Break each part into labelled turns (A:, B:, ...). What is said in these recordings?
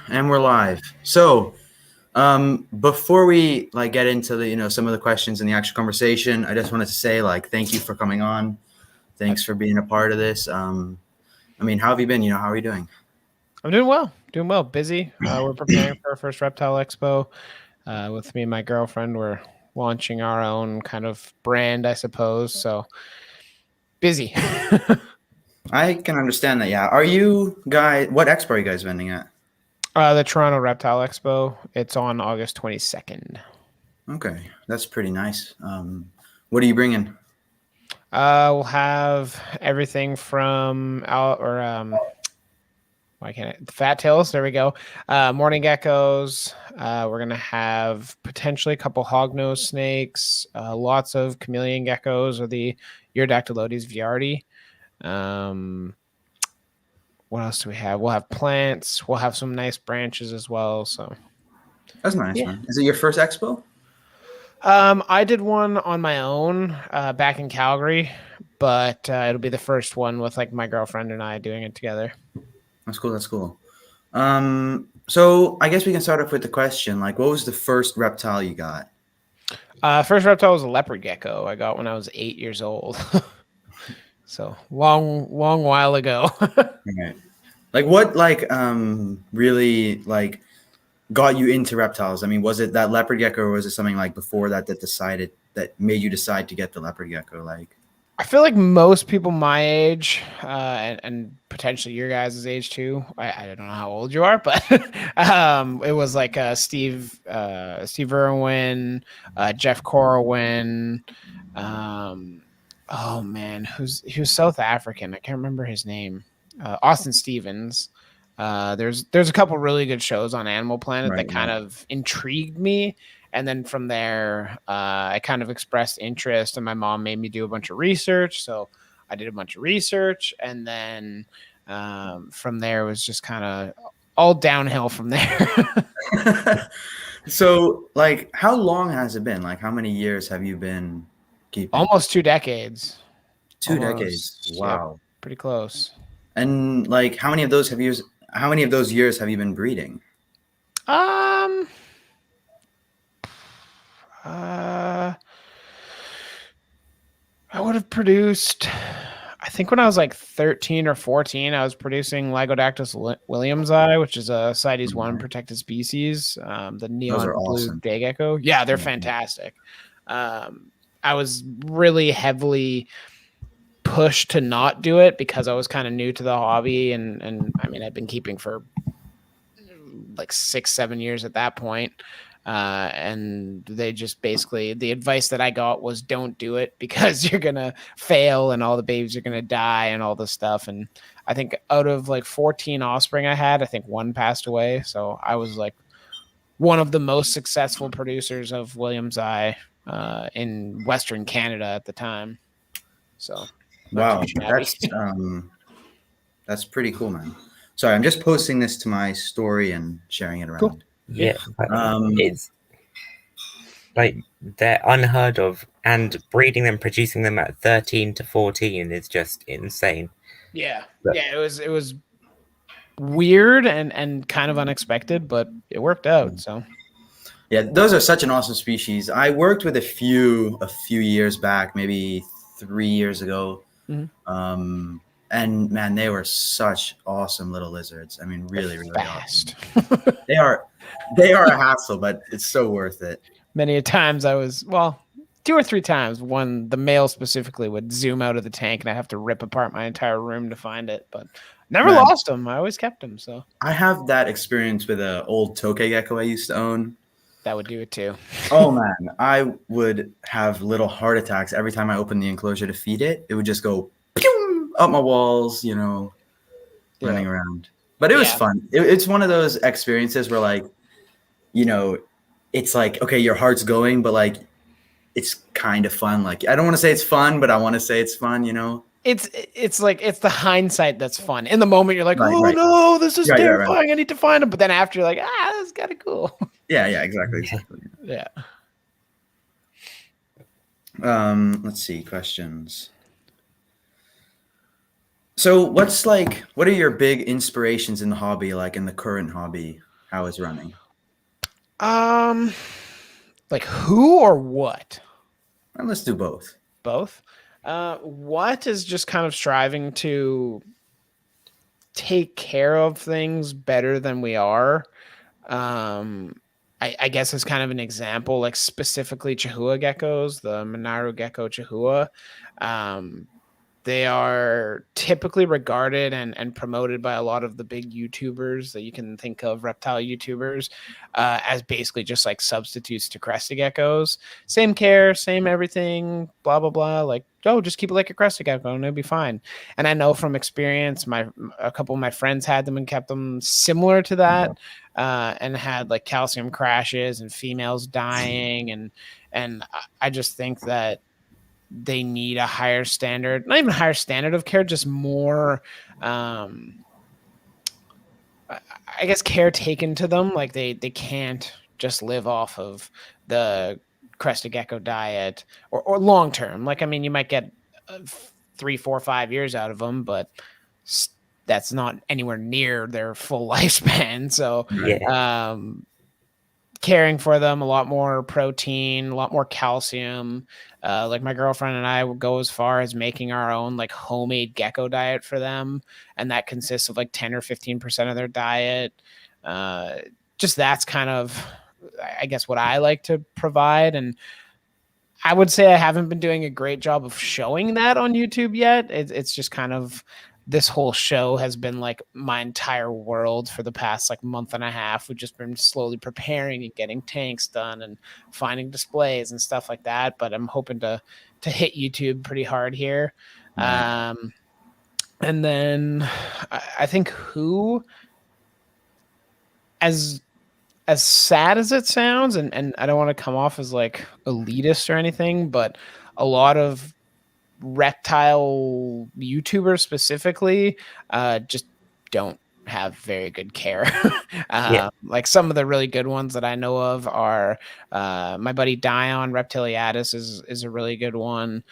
A: And we're live. So, before we get into the some of the questions and the actual conversation, I just wanted to say thank you for coming on. Thanks for being a part of this. How have you been? How are you doing?
B: I'm doing well. Doing well. Busy. We're preparing for our first reptile expo. With me and my girlfriend, we're launching our own kind of brand, I suppose. So busy.
A: I can understand that. Yeah. Are you guys? What expo are you guys vending at?
B: The Toronto Reptile Expo. It's on August 22nd.
A: Okay, that's pretty nice. What are you bringing?
B: We'll have everything from why can't it? Fat tails. There we go. Morning geckos. We're gonna have potentially a couple hognose snakes. Lots of chameleon geckos or the Iridactylodes viardi. What else do we have? We'll have plants. We'll have some nice branches as well. So
A: That's nice, man. Is it your first expo?
B: I did one on my own back in Calgary, but it'll be the first one with my girlfriend and I doing it together.
A: That's cool. That's cool. So I guess we can start off with the question. What was the first reptile you got?
B: First reptile was a leopard gecko. I got when I was 8 years old. So long while ago.
A: Right. What really got you into reptiles? I mean, was it that leopard gecko, or was it something before that that made you decide to get the leopard gecko?
B: I feel like most people my age, and potentially your guys' age too. I don't know how old you are, but it was Steve Irwin, Jeff Corwin. Oh man, he was South African. I can't remember his name. Austin Stevens. There's a couple really good shows on Animal Planet that kind of intrigued me. And then from there, I kind of expressed interest, and my mom made me do a bunch of research. So I did a bunch of research, and then from there it was just kind of all downhill from there.
A: So, how long has it been? How many years have you been keeping?
B: Almost 2 decades.
A: 2 decades. Wow.
B: Yep, pretty close.
A: And how many of those years have you been breeding?
B: I would have produced, I think when I was 13 or 14, I was producing Lygodactylus williamsi, which is a CITES 1 protected species, the neon blue
A: awesome.
B: day gecko. Yeah, they're fantastic. I was really heavily pushed to not do it because I was kind of new to the hobby, and I mean, I've been keeping for 6-7 years at that point. And they just basically, the advice that I got was don't do it because you're going to fail and all the babies are going to die and all this stuff. And I think out of 14 offspring I had, I think one passed away. So I was one of the most successful producers of williamsi in Western Canada at the time. So
A: wow, that's pretty cool, man. Sorry, I'm just posting this to my story and sharing it around.
B: Cool.
C: Yeah, it's they're unheard of, and breeding them, producing them at 13 to 14 is just insane.
B: Yeah, it was weird and kind of unexpected, but it worked out. So
A: yeah, those are such an awesome species. I worked with a few years back, maybe 3 years ago. Mm-hmm. And man, they were such awesome little lizards. I mean, really, really
B: fast.
A: Awesome. They are a hassle, but it's so worth it.
B: Many a times I was, 2 or 3 times, the male specifically would zoom out of the tank and I have to rip apart my entire room to find it, but never lost them. I always kept them. So
A: I have that experience with an old tokay gecko I used to own.
B: That would do it too.
A: Oh man, I would have little heart attacks every time I opened the enclosure to feed it. It would just go up my walls, running around. But it was fun. It's one of those experiences where it's okay, your heart's going, but it's kind of fun. I don't want to say it's fun, but I want to say it's fun,
B: It's it's the hindsight that's fun. In the moment, you're no, this is terrifying. I need to find them. But then after, you're that's kind of cool.
A: Yeah, exactly.
B: Yeah.
A: Let's see, questions. So what are your big inspirations in the hobby, in the current hobby? how it's running?
B: Like who or what?
A: And let's do both.
B: Both. What is just kind of striving to take care of things better than we are. I guess as kind of an example, like specifically Chihuahua geckos, the Minaru gecko Chihuahua. They are typically regarded and promoted by a lot of the big YouTubers that you can think of, reptile YouTubers, as basically just like substitutes to crested geckos. Same care, same everything, blah, blah, blah. Like, oh, just keep it like a crested gecko and it'll be fine. And I know from experience, a couple of my friends had them and kept them similar to that, and had like calcium crashes and females dying. And I just think that they need a higher standard, not even a higher standard of care, just more, I guess, care taken to them. Like they can't just live off of the crested gecko diet or long term. Like, I mean, you might get 3, 4, 5 years out of them, but that's not anywhere near their full lifespan. So,
C: Yeah.
B: Caring for them, a lot more protein, a lot more calcium. Like my girlfriend and I would go as far as making our own like homemade gecko diet for them, and that consists of like 10 or 15% of their diet. Just that's kind of, I guess, what I like to provide. And I would say I haven't been doing a great job of showing that on YouTube yet. It's just kind of, this whole show has been like my entire world for the past like month and a half. We've just been slowly preparing and getting tanks done and finding displays and stuff like that. But I'm hoping to hit YouTube pretty hard here.
A: Right.
B: And then I think as sad as it sounds, and I don't want to come off as like elitist or anything, but a lot of reptile YouTubers specifically just don't have very good care. Like some of the really good ones that I know of are my buddy Dion Reptiliadis is a really good one.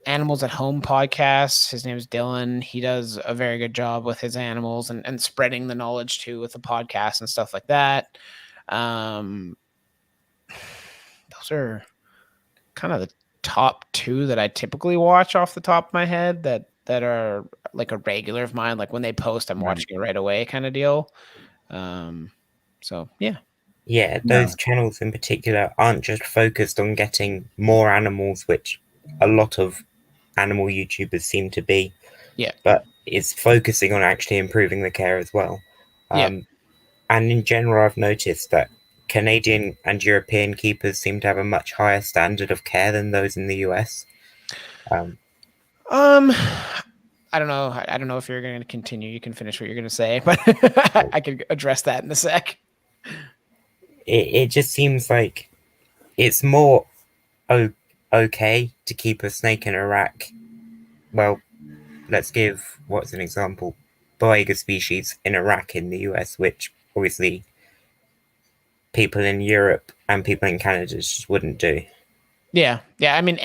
B: Animals at Home podcast. His name is Dylan. He does a very good job with his animals and spreading the knowledge too with the podcast and stuff like that. Those are kind of the top 2 that I typically watch off the top of my head that are like a regular of mine. Like when they post, I'm watching it right away kind of deal. So yeah.
C: Yeah, those channels in particular aren't just focused on getting more animals, which a lot of animal YouTubers seem to be.
B: Yeah.
C: But it's focusing on actually improving the care as well. And in general, I've noticed that Canadian and European keepers seem to have a much higher standard of care than those in the US.
B: I don't know. I don't know if you're going to continue. You can finish what you're going to say, but I could address that in a sec.
C: It just seems like it's more okay to keep a snake in a rack. Well, let's give, what's an example? Boiga species in a rack in the US, which obviously people in Europe and people in Canada just wouldn't do.
B: Yeah. I mean,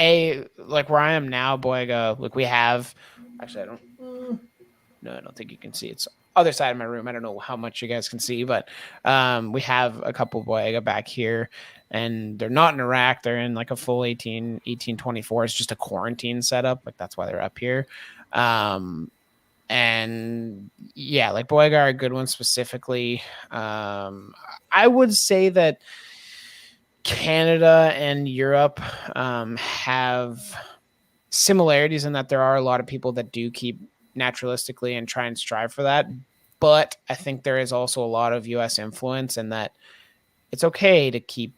B: like where I am now, Boiga, like we have, actually, I don't think you can see. It's other side of my room. I don't know how much you guys can see, but we have a couple Boiga back here, and they're not in a rack. They're in like a full 1824. It's just a quarantine setup. Like that's why they're up here. And yeah, like Boiga are a good one specifically. I would say that Canada and Europe have similarities in that there are a lot of people that do keep naturalistically and try and strive for that. But I think there is also a lot of US influence in that it's okay to keep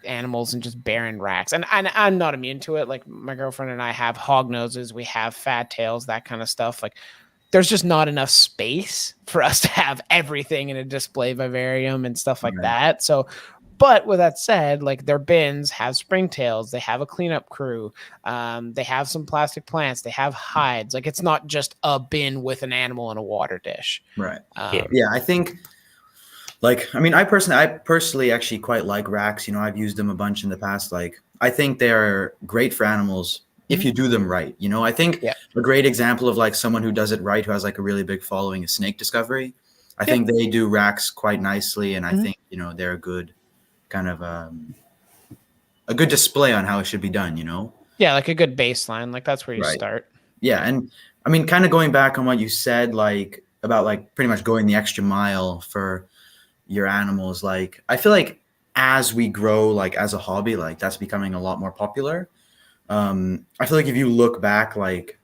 B: animals in just barren racks. And I'm not immune to it. Like my girlfriend and I have hog noses, we have fat tails, that kind of stuff. Like there's just not enough space for us to have everything in a display vivarium and stuff like that. So, but with that said, like their bins have springtails, they have a cleanup crew, they have some plastic plants, they have hides. Like it's not just a bin with an animal and a water dish.
A: Right. Yeah, I think, like, I mean, I personally actually quite like racks. You know, I've used them a bunch in the past. Like, I think they are great for animals if you do them right. You know, I think a great example of like someone who does it right, who has like a really big following, is Snake Discovery. I think they do racks quite nicely, and I think, you know, they're a good kind of a good display on how it should be done, you know?
B: Yeah, like a good baseline. Like that's where you start.
A: Yeah, and I mean, kind of going back on what you said, like about like pretty much going the extra mile for your animals. Like I feel like as we grow, like as a hobby, like that's becoming a lot more popular. I feel like if you look back, like,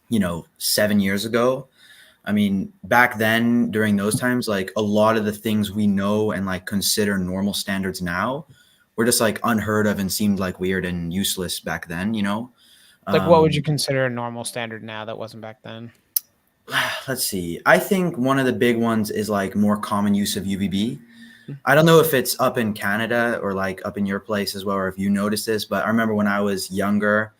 A: you know, 7 years ago, I mean, back then during those times, like a lot of the things we know and like consider normal standards now were just like unheard of and seemed like weird and useless back then, you know?
B: Like what would you consider a normal standard now that wasn't back then?
A: Let's see. I think one of the big ones is like more common use of UVB. I don't know if it's up in Canada or like up in your place as well, or if you noticed this, but I remember when I was younger,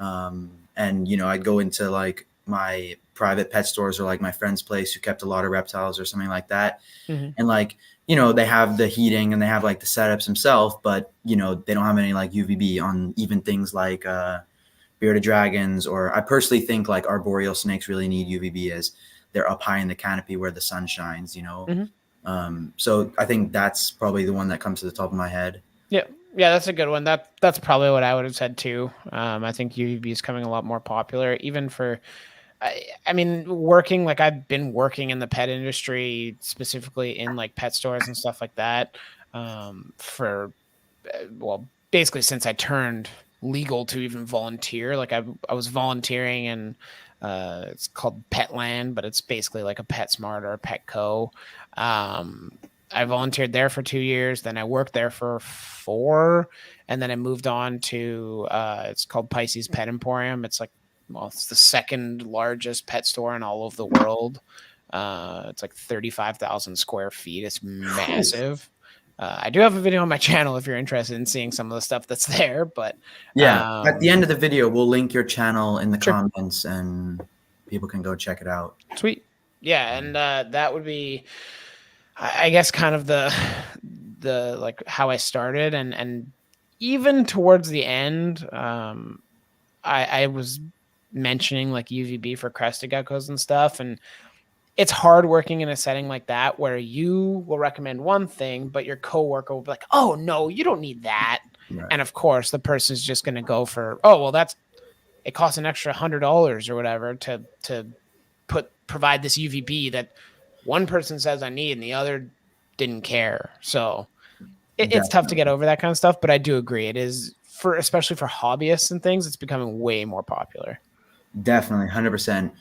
A: and you know, I'd go into like my private pet stores or like my friend's place who kept a lot of reptiles or something like that. And like, you know, they have the heating and they have like the setups themselves, but you know, they don't have any like UVB on even things like bearded dragons, or I personally think like arboreal snakes really need UVB as they're up high in the canopy where the sun shines, you know? So I think that's probably the one that comes to the top of my head.
B: Yeah, that's a good one. That's probably what I would have said too. I think UVB is coming a lot more popular, even for. I mean, working like I've been working in the pet industry, specifically in like pet stores and stuff like that, for well, basically since I turned legal to even volunteer. Like I was volunteering in it's called Petland, but it's basically like a PetSmart or a Petco. I volunteered there for 2 years. Then I worked there for 4, and then I moved on to it's called Pisces Pet Emporium. It's like, well, it's the second largest pet store in all of the world. It's like 35,000 square feet. It's massive. I do have a video on my channel if you're interested in seeing some of the stuff that's there. But
A: yeah, at the end of the video, we'll link your channel in the comments, and people can go check it out.
B: Sweet. Yeah, and that would be, I guess, kind of the like how I started, and even towards the end, I was mentioning like UVB for crested geckos and stuff, and it's hard working in a setting like that where you will recommend one thing, but your coworker will be like, "Oh no, you don't need that," and of course the person's just going to go for, "Oh well, it costs an extra $100 or whatever to provide this UVB that one person says I need and the other didn't care." So it's tough to get over that kind of stuff, but I do agree it is, for especially for hobbyists and things, it's becoming way more popular.
A: Definitely, 100%.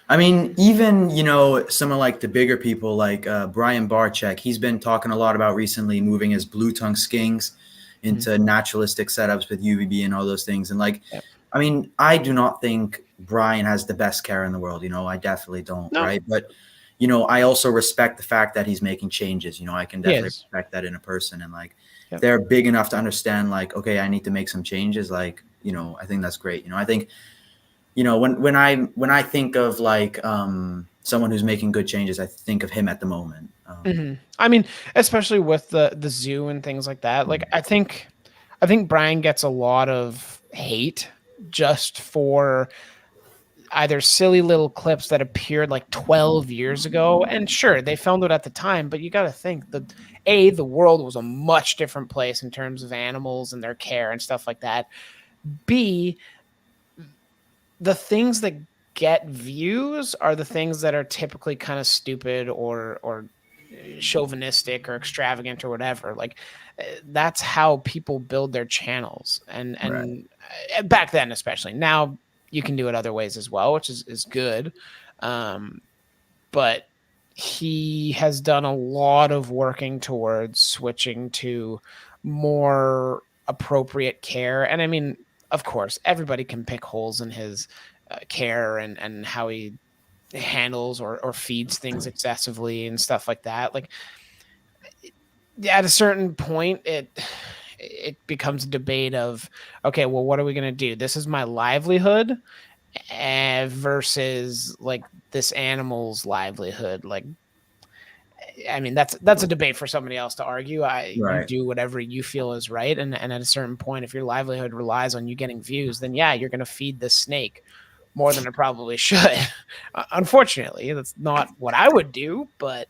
A: I mean, even, you know, some of like the bigger people like Brian Barczyk, he's been talking a lot about recently moving his blue tongue skinks into naturalistic setups with UVB and all those things. And like, I mean, I do not think Brian has the best care in the world. You know, I definitely don't. No. Right. But, you know, I also respect the fact that he's making changes. You know, I can definitely respect that in a person. And like, they're big enough to understand like, okay, I need to make some changes. Like, you know, I think that's great. You know, I think, you know, when I think of like someone who's making good changes, I think of him at the moment.
B: I mean, especially with the zoo and things like that. Like, I think Brian gets a lot of hate just for either silly little clips that appeared like 12 years ago. And sure, they filmed it at the time, but you got to think that the world was a much different place in terms of animals and their care and stuff like that. B, the things that get views are the things that are typically kind of stupid or chauvinistic or extravagant or whatever. Like, that's how people build their channels. And back then, especially. Now you can do it other ways as well, which is good. But he has done a lot of working towards switching to more appropriate care. And I mean, of course, everybody can pick holes in his care and how he handles or feeds things excessively and stuff like that. Like, at a certain point, it becomes a debate of, okay, well, what are we going to do? This is my livelihood versus like this animal's livelihood. Like, I mean, that's a debate for somebody else to argue. You
A: Right.
B: do whatever you feel is right, and at a certain point, if your livelihood relies on you getting views, then yeah, you're going to feed this snake more than it probably should. Unfortunately, that's not what I would do, but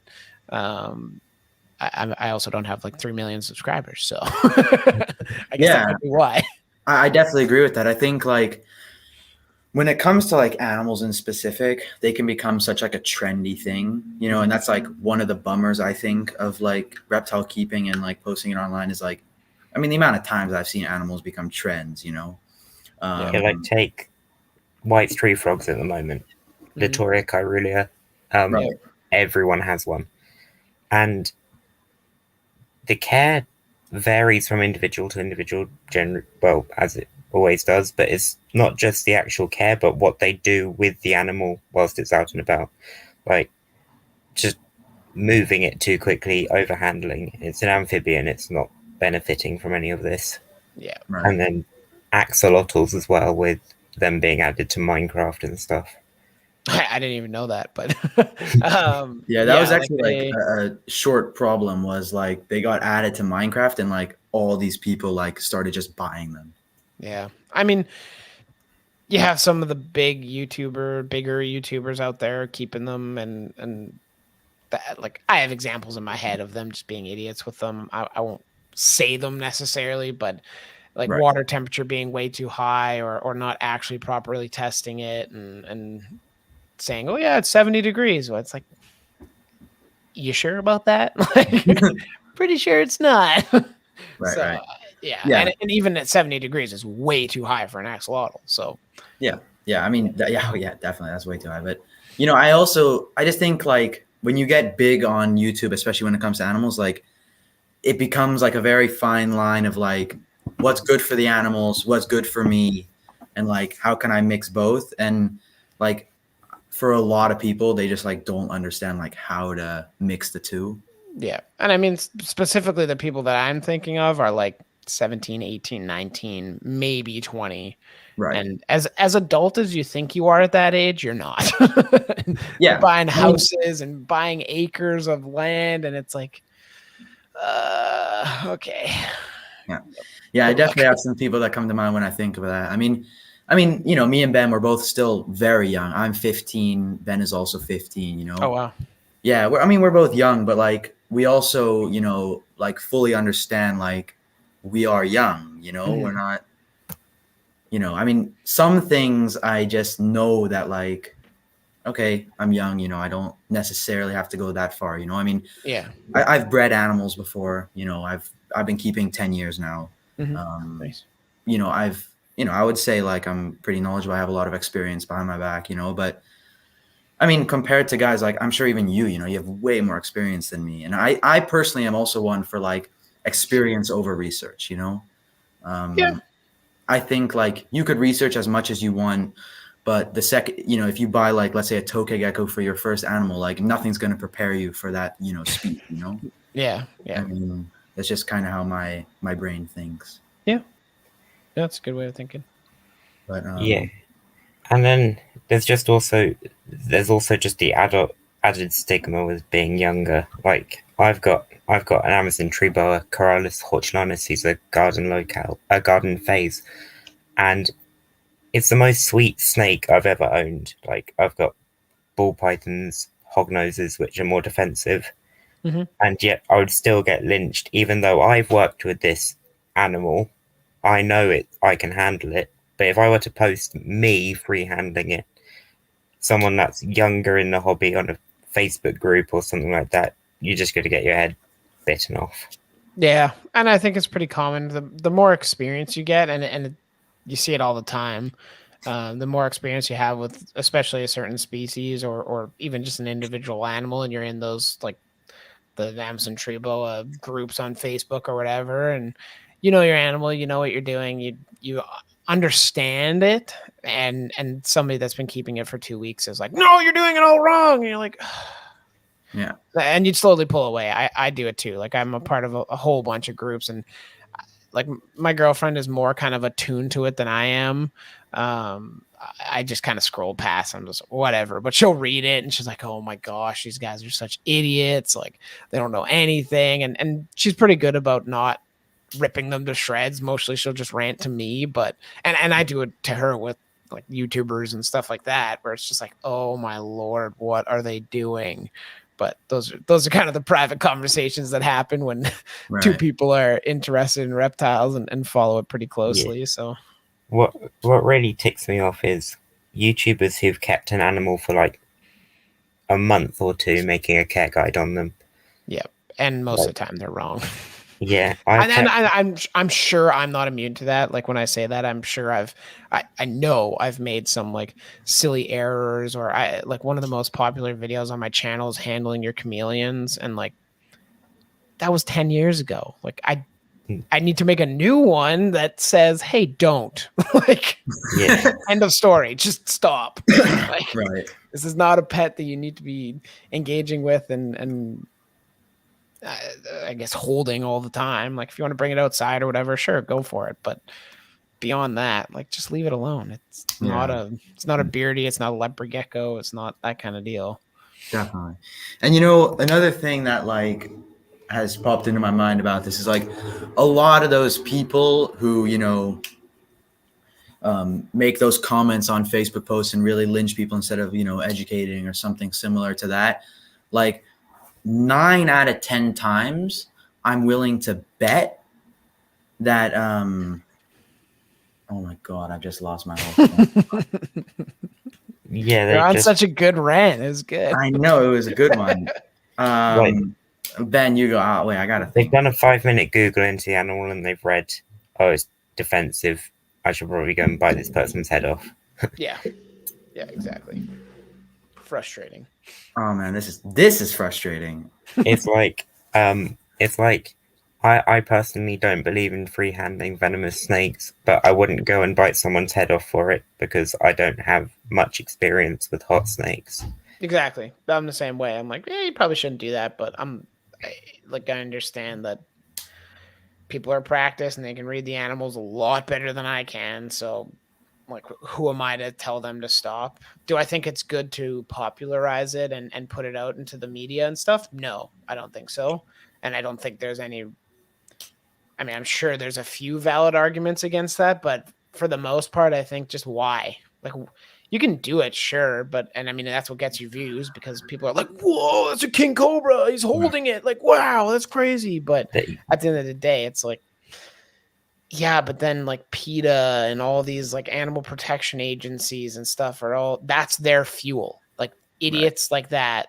B: I also don't have like 3 million subscribers, so I guess that could be why.
A: I definitely agree with that. I think like when it comes to like animals in specific, they can become such like a trendy thing, you know, and that's like one of the bummers I think of like reptile keeping and like posting it online is like, I mean, the amount of times I've seen animals become trends, you know.
C: Like take white tree frogs at the moment, Litoria caerulea.
A: Right.
C: Everyone has one, and the care varies from individual to individual. Well, as it always does, but it's not just the actual care, but what they do with the animal whilst it's out and about, like just moving it too quickly, overhandling. It's an amphibian; it's not benefiting from any of this.
B: Yeah,
A: Right.
C: And then axolotls as well, with them being added to Minecraft and stuff.
B: I didn't even know that, but
A: that was actually like a short problem was like they got added to Minecraft and like all these people like started just buying them.
B: Yeah, I mean, you have some of the bigger YouTubers out there keeping them, and that, like I have examples in my head of them just being idiots with them. I won't say them necessarily, but like water temperature being way too high or not actually properly testing it and saying, oh yeah, it's 70 degrees. Well, it's like, you sure about that? Like, pretty sure it's not.
A: Right.
B: Yeah. And even at 70 degrees is way too high for an axolotl. So
A: yeah. I mean, definitely that's way too high. But you know, I just think like when you get big on YouTube, especially when it comes to animals, like it becomes like a very fine line of like what's good for the animals, what's good for me, and like how can I mix both. And like for a lot of people, they just like don't understand like how to mix the two.
B: Yeah. And I mean, specifically the people that I'm thinking of are like 17, 18, 19, maybe 20.
A: Right.
B: And as adult as you think you are at that age, you're not.
A: Yeah.
B: Buying houses and buying acres of land, and it's like, okay.
A: Yeah, I definitely have some people that come to mind when I think of that. I mean, you know, me and Ben, we're both still very young. I'm 15. Ben is also 15, you know?
B: Oh, wow.
A: Yeah. We're both young, but like, we also, you know, like fully understand, like we are young, you know, we're not, you know, I mean, some things I just know that like, okay, I'm young, you know, I don't necessarily have to go that far, you know? I mean,
B: yeah,
A: I've bred animals before, you know, I've been keeping 10 years now.
B: Nice.
A: You know, I would say like I'm pretty knowledgeable. I have a lot of experience behind my back, you know, but I mean, compared to guys like I'm sure even you know, you have way more experience than me. And I personally am also one for like experience over research, you know?
B: Yeah.
A: I think like you could research as much as you want, but the second, you know, if you buy like, let's say a tokay gecko for your first animal, like nothing's going to prepare you for that, you know, speed, you know?
B: Yeah.
A: I mean, that's just kind of how my brain thinks.
B: Yeah. That's a good way of thinking.
A: But
C: yeah. And then there's also just the added stigma with being younger. Like I've got an Amazon tree boa, Corallus hortulanus. He's a garden phase, and it's the most sweet snake I've ever owned. Like I've got ball pythons, hognoses, which are more defensive, and yet I would still get lynched, even though I've worked with this animal. I know it. I can handle it. But if I were to post me free handling it, someone that's younger in the hobby on a Facebook group or something like that, you're just going to get your head bitten off.
B: Yeah, and I think it's pretty common. The more experience you get, and you see it all the time, the more experience you have with, especially a certain species or even just an individual animal, and you're in those like the Amazon tree boa groups on Facebook or whatever, and you know your animal, you know what you're doing, you understand it, and somebody that's been keeping it for 2 weeks is like, no, you're doing it all wrong, and you're like,
A: yeah,
B: and you'd slowly pull away. I do it too. Like I'm a part of a whole bunch of groups, and like my girlfriend is more kind of attuned to it than I am. I just kind of scroll past. I'm just whatever, but she'll read it and she's like, "Oh my gosh, these guys are such idiots! Like they don't know anything." And she's pretty good about not ripping them to shreds. Mostly she'll just rant to me, but and I do it to her with like YouTubers and stuff like that, where it's just like, "Oh my lord, what are they doing?" But those are kind of the private conversations that happen when two people are interested in reptiles and follow it pretty closely.
C: Yeah.
B: So
C: what really ticks me off is YouTubers who've kept an animal for like a month or two making a care guide on them.
B: Yeah, and most of the time they're wrong.
C: Yeah,
B: I'm sure I'm not immune to that. Like when I say that, I'm sure I know I've made some like silly errors, or I like one of the most popular videos on my channel is handling your chameleons, and like that was 10 years ago. Like I need to make a new one that says, "Hey, don't." Like,
C: yeah,
B: end of story. Just stop. Like,
A: Right.
B: this is not a pet that you need to be engaging with and I guess holding all the time. Like if you want to bring it outside or whatever, sure, go for it. But beyond that, like just leave it alone. It's not a beardy, it's not a leopard gecko, it's not that kind of deal.
A: Definitely. And you know, another thing that like has popped into my mind about this is like a lot of those people who, you know, make those comments on Facebook posts and really lynch people instead of, you know, educating or something similar to that. Like 9 out of 10 times I'm willing to bet that oh my god, I just lost my whole thought.
C: yeah.
B: You're on such a good rant. It was good.
A: I know it was a good one. Ben, you go. Oh, wait, I gotta think.
C: They've done a 5-minute Google into the animal and they've read, "Oh, it's defensive. I should probably go and bite this person's head off."
B: Yeah, exactly. Frustrating.
A: Oh man, this is frustrating.
C: It's like I personally don't believe in free-handling venomous snakes, but I wouldn't go and bite someone's head off for it because I don't have much experience with hot snakes.
B: Exactly. I'm the same way. I'm like, you probably shouldn't do that, but I understand that people are practiced and they can read the animals a lot better than I can. So, like, who am I to tell them to stop? Do I think it's good to popularize it and put it out into the media and stuff? No, I don't think so. And I don't think there's any. I mean, I'm sure there's a few valid arguments against that, but for the most part, I think just why? Like, you can do it, sure, but I mean, that's what gets you views because people are like, "Whoa, that's a king cobra! He's holding it!" Like, wow, that's crazy. But at the end of the day, it's like, yeah, but then like PETA and all these like animal protection agencies and stuff are all that's their fuel. Like idiots like that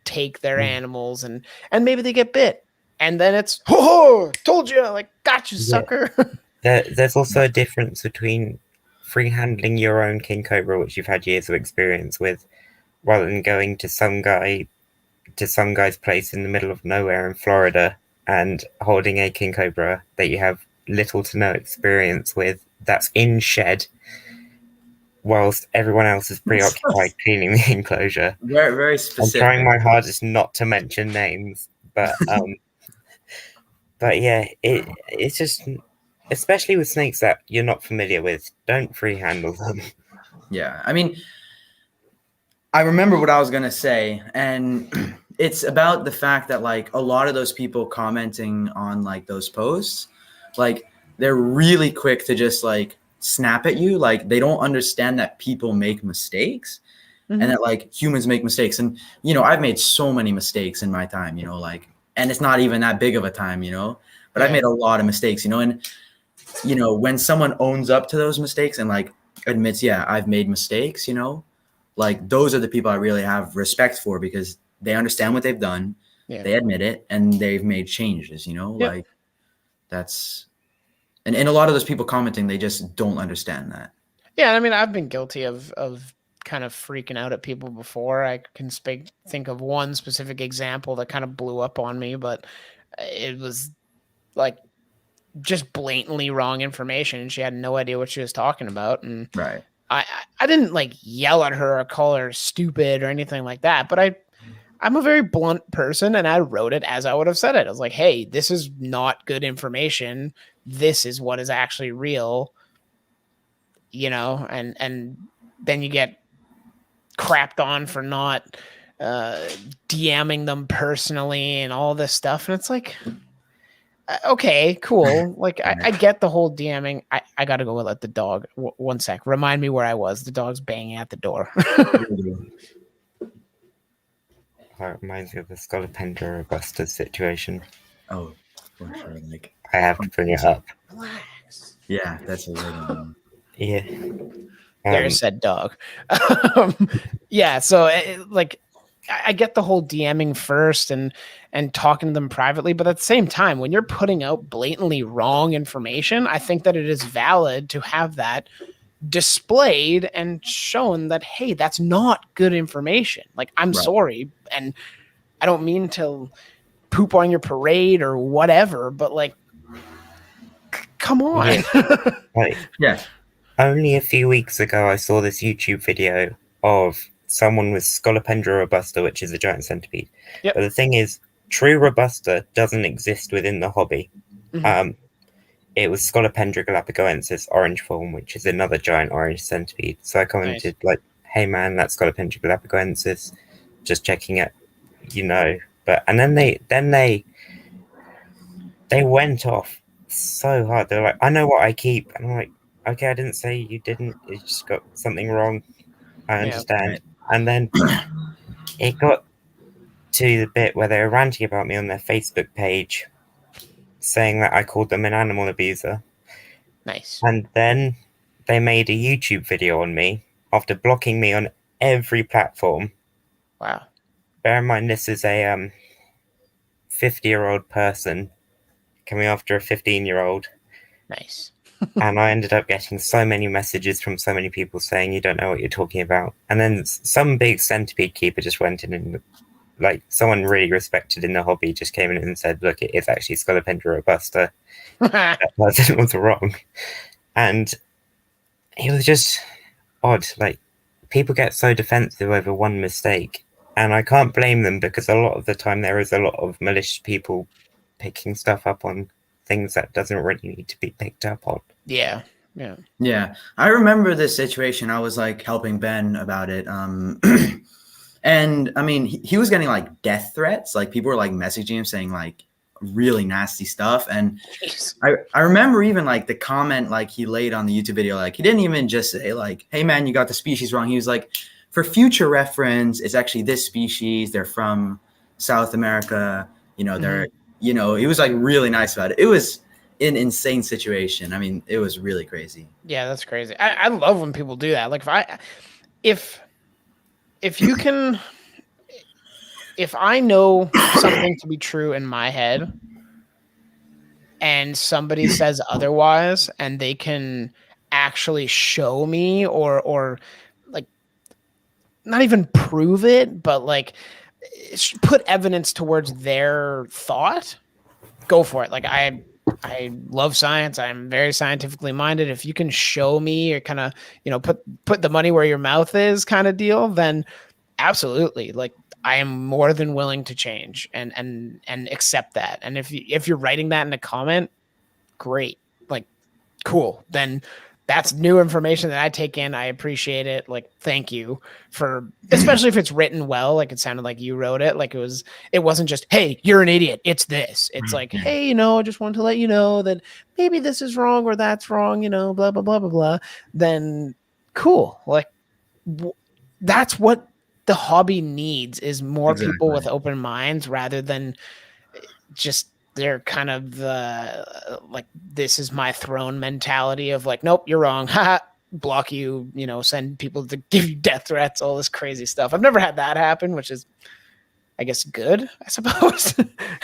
B: take their animals and maybe they get bit. And then it's, "Oh, told you, like, got you, sucker."
C: There's also a difference between free handling your own king cobra, which you've had years of experience with, rather than going to some guy's place in the middle of nowhere in Florida and holding a king cobra that you have little to no experience with that's in shed whilst everyone else is preoccupied cleaning the enclosure.
A: Very, very specific.
C: I'm trying my hardest not to mention names, but but yeah, it's just, especially with snakes that you're not familiar with, don't free handle them.
A: Yeah, I mean, I remember what I was gonna say, and it's about the fact that like a lot of those people commenting on like those posts, like they're really quick to just like snap at you. Like they don't understand that people make mistakes and that like humans make mistakes. And, you know, I've made so many mistakes in my time, you know, like, and it's not even that big of a time, you know, but I've made a lot of mistakes, you know, and, you know, when someone owns up to those mistakes and like admits, yeah, I've made mistakes, you know, like those are the people I really have respect for because they understand what they've done. They admit it and they've made changes, you know, like that's, and a lot of those people commenting, they just don't understand that.
B: Yeah. I mean, I've been guilty of kind of freaking out at people before. I can think of one specific example that kind of blew up on me, but it was like just blatantly wrong information and she had no idea what she was talking about. And I didn't like yell at her or call her stupid or anything like that, but I'm a very blunt person and I wrote it as I would have said it. I was like, "Hey, this is not good information. This is what is actually real," you know, and then you get crapped on for not DMing them personally and all this stuff. And it's like, okay, cool. Like, I get the whole DMing. I got to go let the dog. One sec. Remind me where I was. The dog's banging at the door.
C: That reminds me of the Scolopendra robusta situation.
A: Oh, for sure. Like,
C: I have to bring it up.
B: Relax.
A: Yeah, that's a weird one.
C: Yeah.
B: There's said dog. Yeah, so like I get the whole DMing first and talking to them privately, but at the same time, when you're putting out blatantly wrong information, I think that it is valid to have that displayed and shown that, hey, that's not good information. Like, I'm sorry, and I don't mean to poop on your parade or whatever, but like, come on.
A: Yeah.
C: Only a few weeks ago, I saw this YouTube video of someone with Scolopendra robusta, which is a giant centipede. But the thing is, true robusta doesn't exist within the hobby. It was Scolopendra galapagoensis orange form, which is another giant orange centipede. So I commented like, "Hey man, that's Scolopendra galapagoensis. Just checking it, you know." But and then they went off so hard. They're like, "I know what I keep," and I'm like, "Okay, I didn't say you didn't. You just got something wrong. I understand." And then it got to the bit where they were ranting about me on their Facebook page, saying that I called them an animal abuser.
B: Nice.
C: And then they made a YouTube video on me after blocking me on every platform.
B: Wow.
C: Bear in mind, this is a 50-year-old person coming after a 15-year-old.
B: Nice.
C: And I ended up getting so many messages from so many people saying, "You don't know what you're talking about." And then some big centipede keeper just went in and, like, someone really respected in the hobby just came in and said, "Look, it is actually Scolopendra robusta." That person was wrong. And it was just odd. Like, people get so defensive over one mistake. And I can't blame them, because a lot of the time there is a lot of malicious people picking stuff up on things that doesn't really need to be picked up on.
B: Yeah.
A: I remember this situation. I was like helping Ben about it. And I mean, he was getting like death threats. Like, people were like messaging him saying like really nasty stuff. And I remember even like the comment like he laid on the YouTube video, like he didn't even just say like, "Hey man, you got the species wrong." He was like, "For future reference, it's actually this species. They're from South America. You know, they're, you know," he was like really nice about it. It was an insane situation. I mean, it was really crazy.
B: Yeah, that's crazy. I love when people do that. Like, if you can, if I know something to be true in my head and somebody says otherwise, and they can actually show me or like not even prove it, but like put evidence towards their thought, go for it. Like, I love science. I'm very scientifically minded. If you can show me or kind of, you know, put the money where your mouth is kind of deal, then absolutely. Like, I am more than willing to change and accept that. And if you're writing that in a comment, great. Like, cool. Then that's new information that I take in. I appreciate it. Like, thank you for, especially if it's written well, like it sounded like you wrote it. Like, it wasn't just, "Hey, you're an idiot. It's this." It's like, "Hey, you know, I just wanted to let you know that maybe this is wrong or that's wrong, you know, blah, blah, blah, blah, blah." Then cool. Like, that's what the hobby needs, is more people with open minds, rather than just they're kind of the like, "This is my throne" mentality of like, "Nope, you're wrong." Block you, you know, send people to give you death threats, all this crazy stuff. I've never had that happen, which is, I guess, good, I suppose,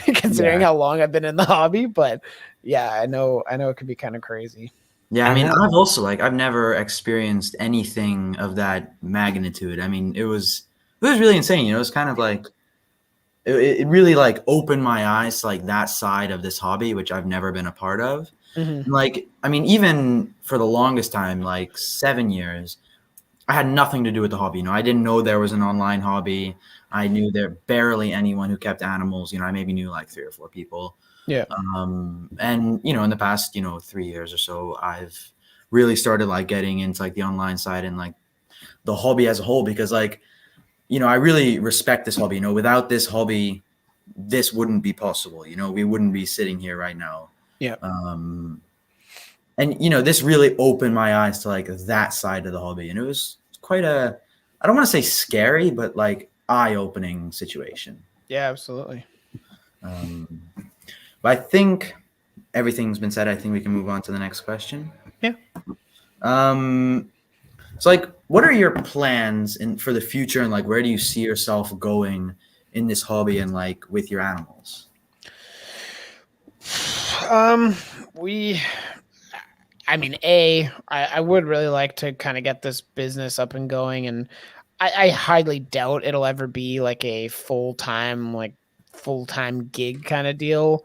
B: considering how long I've been in the hobby. But yeah, I know it could be kind of crazy.
A: Yeah, I mean, I've also like, I've never experienced anything of that magnitude. I mean, it was really insane. You know, it's kind of like, it really like opened my eyes to like that side of this hobby, which I've never been a part of. Like, I mean, even for the longest time, like 7 years, I had nothing to do with the hobby. You know, I didn't know there was an online hobby. I knew there barely anyone who kept animals. You know, I maybe knew like 3 or 4 people.
B: Yeah.
A: And, you know, in the past, you know, 3 years or so, I've really started like getting into like the online side and like the hobby as a whole, because like, I really respect this hobby. Without this hobby, this wouldn't be possible. We wouldn't be sitting here right now.
B: Yeah.
A: And this really opened my eyes to like that side of the hobby, and it was quite a, I don't want to say scary, but like eye-opening situation.
B: Yeah, absolutely.
A: But I think everything's been said. I think we can move on to the next question.
B: Yeah.
A: So like, what are your plans for the future, and like, where do you see yourself going in this hobby and like with your animals?
B: I would really like to kind of get this business up and going, and I highly doubt it'll ever be like a full-time gig kind of deal.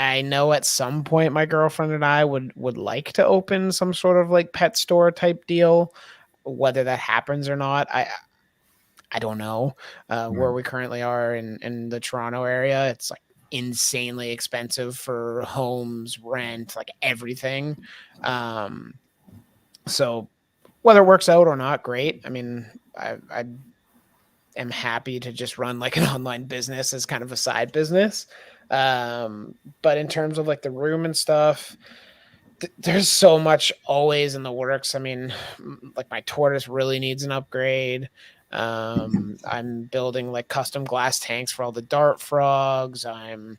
B: I know at some point my girlfriend and I would like to open some sort of like pet store type deal. Whether that happens or not, I don't know. Where we currently are in the Toronto area, it's like insanely expensive for homes, rent, like everything. So whether it works out or not, great. I mean, I am happy to just run like an online business as kind of a side business. But in terms of like the room and stuff, there's so much always in the works. I mean, like my tortoise really needs an upgrade. I'm building like custom glass tanks for all the dart frogs. I'm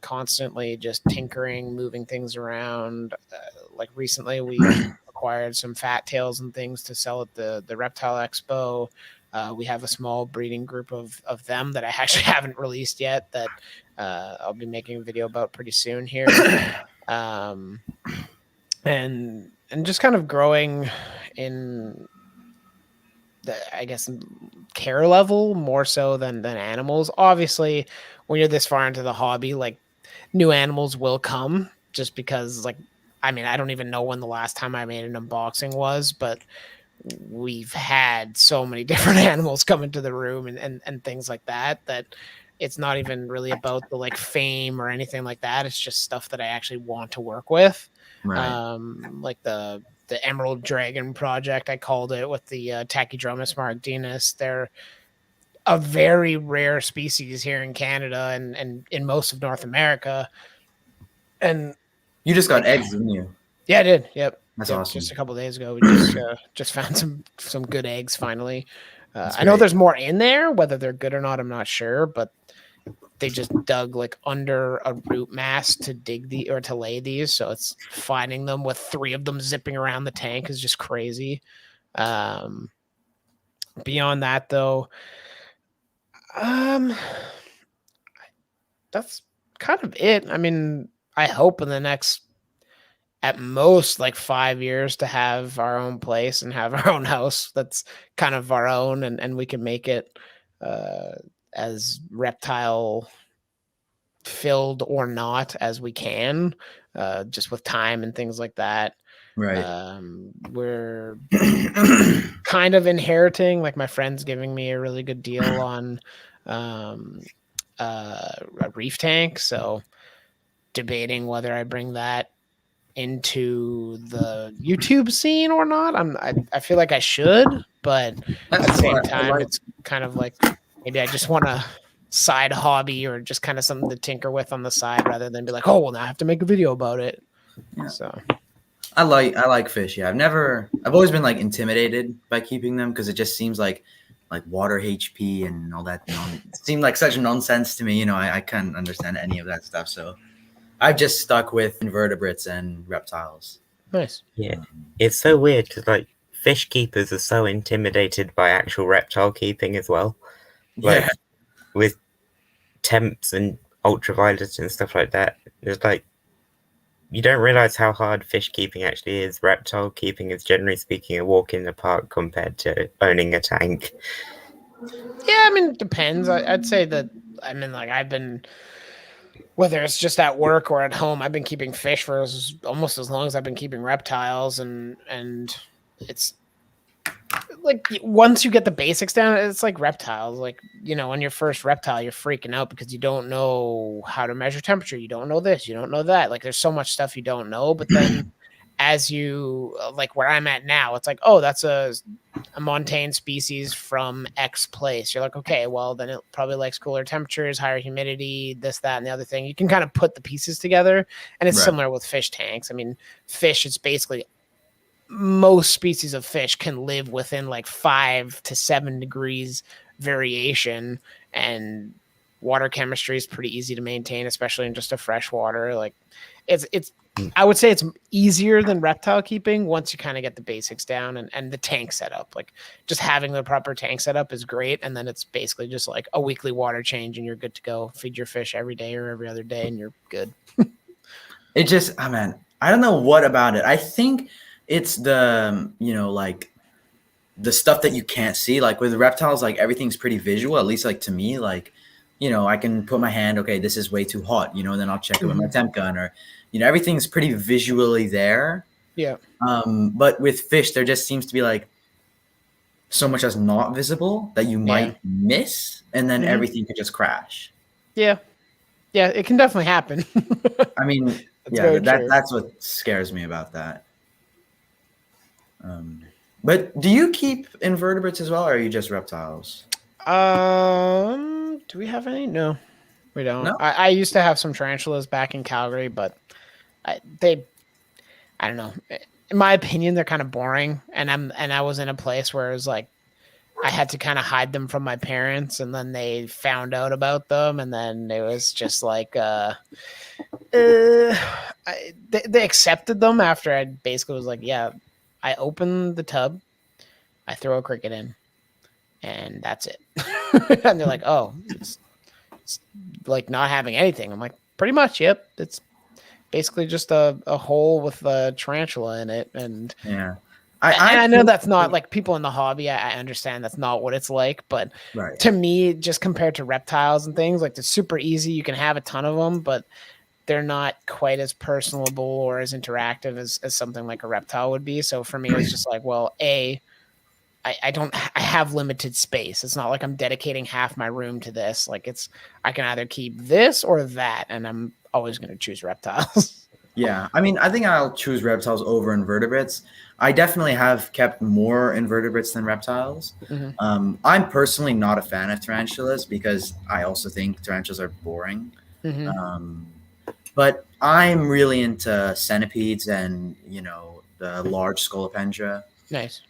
B: constantly just tinkering, moving things around. Like recently we acquired some fat tails and things to sell at the Reptile Expo. We have a small breeding group of them that I actually haven't released yet that I'll be making a video about pretty soon here. And just kind of growing in the, I guess, care level more so than animals. Obviously, when you're this far into the hobby, like new animals will come just because, like, I mean, I don't even know when the last time I made an unboxing was, but we've had so many different animals come into the room and things like that it's not even really about the like fame or anything like that. It's just stuff that I actually want to work with.
A: Right.
B: Like the Emerald Dragon project, I called it, with the Tachydramus maragdinus. They're a very rare species here in Canada and in most of North America. And
A: you just got eggs, didn't you?
B: Yeah, I did. Yep.
A: That's awesome.
B: Just a couple of days ago, we just found some good eggs finally. I know there's more in there. Whether they're good or not, I'm not sure. But they just dug like under a root mass to to lay these, so it's finding them with 3 of them zipping around the tank is just crazy. Beyond that, though, that's kind of it. I mean, I hope in the next, at most, like 5 years to have our own place and have our own house that's kind of our own, and we can make it as reptile filled or not as we can, just with time and things like that.
A: Right.
B: We're kind of inheriting, like my friend's giving me a really good deal on a reef tank, so debating whether I bring that into the YouTube scene or not. I feel like I should, but at the same time, it's kind of like maybe I just want to side hobby or just kind of something to tinker with on the side rather than be like, oh, well, now I have to make a video about it. Yeah. So
A: I like fish. Yeah. I've always been like intimidated by keeping them because it just seems like water HP and all that. It seemed like such nonsense to me. I can't understand any of that stuff. So I've just stuck with invertebrates and reptiles.
B: Nice.
C: Yeah. It's so weird because like fish keepers are so intimidated by actual reptile keeping as well. Like with temps and ultraviolet and stuff like that. It's like you don't realize how hard fish keeping actually is. Reptile keeping is generally speaking a walk in the park compared to owning a tank.
B: Yeah, I mean, it depends. I'd say that, I mean, like I've been, whether it's just at work or at home, I've been keeping fish for almost as long as I've been keeping reptiles, and it's like once you get the basics down, it's like reptiles. Like, on your first reptile, you're freaking out because you don't know how to measure temperature. You don't know this, you don't know that. Like, there's so much stuff you don't know. But then as you like where I'm at now, it's like, oh, that's a montane species from X place. You're like, okay, well then it probably likes cooler temperatures, higher humidity, this, that, and the other thing. You can kind of put the pieces together, and it's similar with fish tanks. I mean, fish, it's basically most species of fish can live within like 5 to 7 degrees variation, and water chemistry is pretty easy to maintain, especially in just a freshwater. Like it's I would say it's easier than reptile keeping once you kind of get the basics down and the tank setup. Like just having the proper tank setup is great, and then it's basically just like a weekly water change and you're good to go. Feed your fish every day or every other day and you're good.
A: It just, oh man, I don't know what about it. I think it's the, like the stuff that you can't see. Like with reptiles, like everything's pretty visual, at least like to me. Like, I can put my hand, okay, this is way too hot, and then I'll check it with my temp gun, or, everything's pretty visually there.
B: Yeah.
A: But with fish, there just seems to be like so much that's not visible that you might miss, and then everything could just crash.
B: Yeah. Yeah, it can definitely happen.
A: I mean, that's what scares me about that. But do you keep invertebrates as well, or are you just reptiles?
B: Do we have any? No, we don't. No? I used to have some tarantulas back in Calgary, but I don't know. In my opinion, they're kind of boring, and I was in a place where it was like I had to kind of hide them from my parents, and then they found out about them, and then it was just like they accepted them after I basically was like, yeah, I open the tub, I throw a cricket in, and that's it. And they're like, oh, it's like not having anything. I'm like, pretty much, yep. It's basically just a hole with a tarantula in it. And
A: yeah,
B: I know that's not like people in the hobby. I understand that's not what it's like, but to me, just compared to reptiles and things, like it's super easy. You can have a ton of them, but they're not quite as personable or as interactive as something like a reptile would be. So for me, it's just like, well, I have limited space. It's not like I'm dedicating half my room to this. Like I can either keep this or that, and I'm always going to choose reptiles.
A: Yeah. I mean, I think I'll choose reptiles over invertebrates. I definitely have kept more invertebrates than reptiles. Mm-hmm. I'm personally not a fan of tarantulas because I also think tarantulas are boring. Mm-hmm. But I'm really into centipedes and, the large scolopendra.
B: Nice.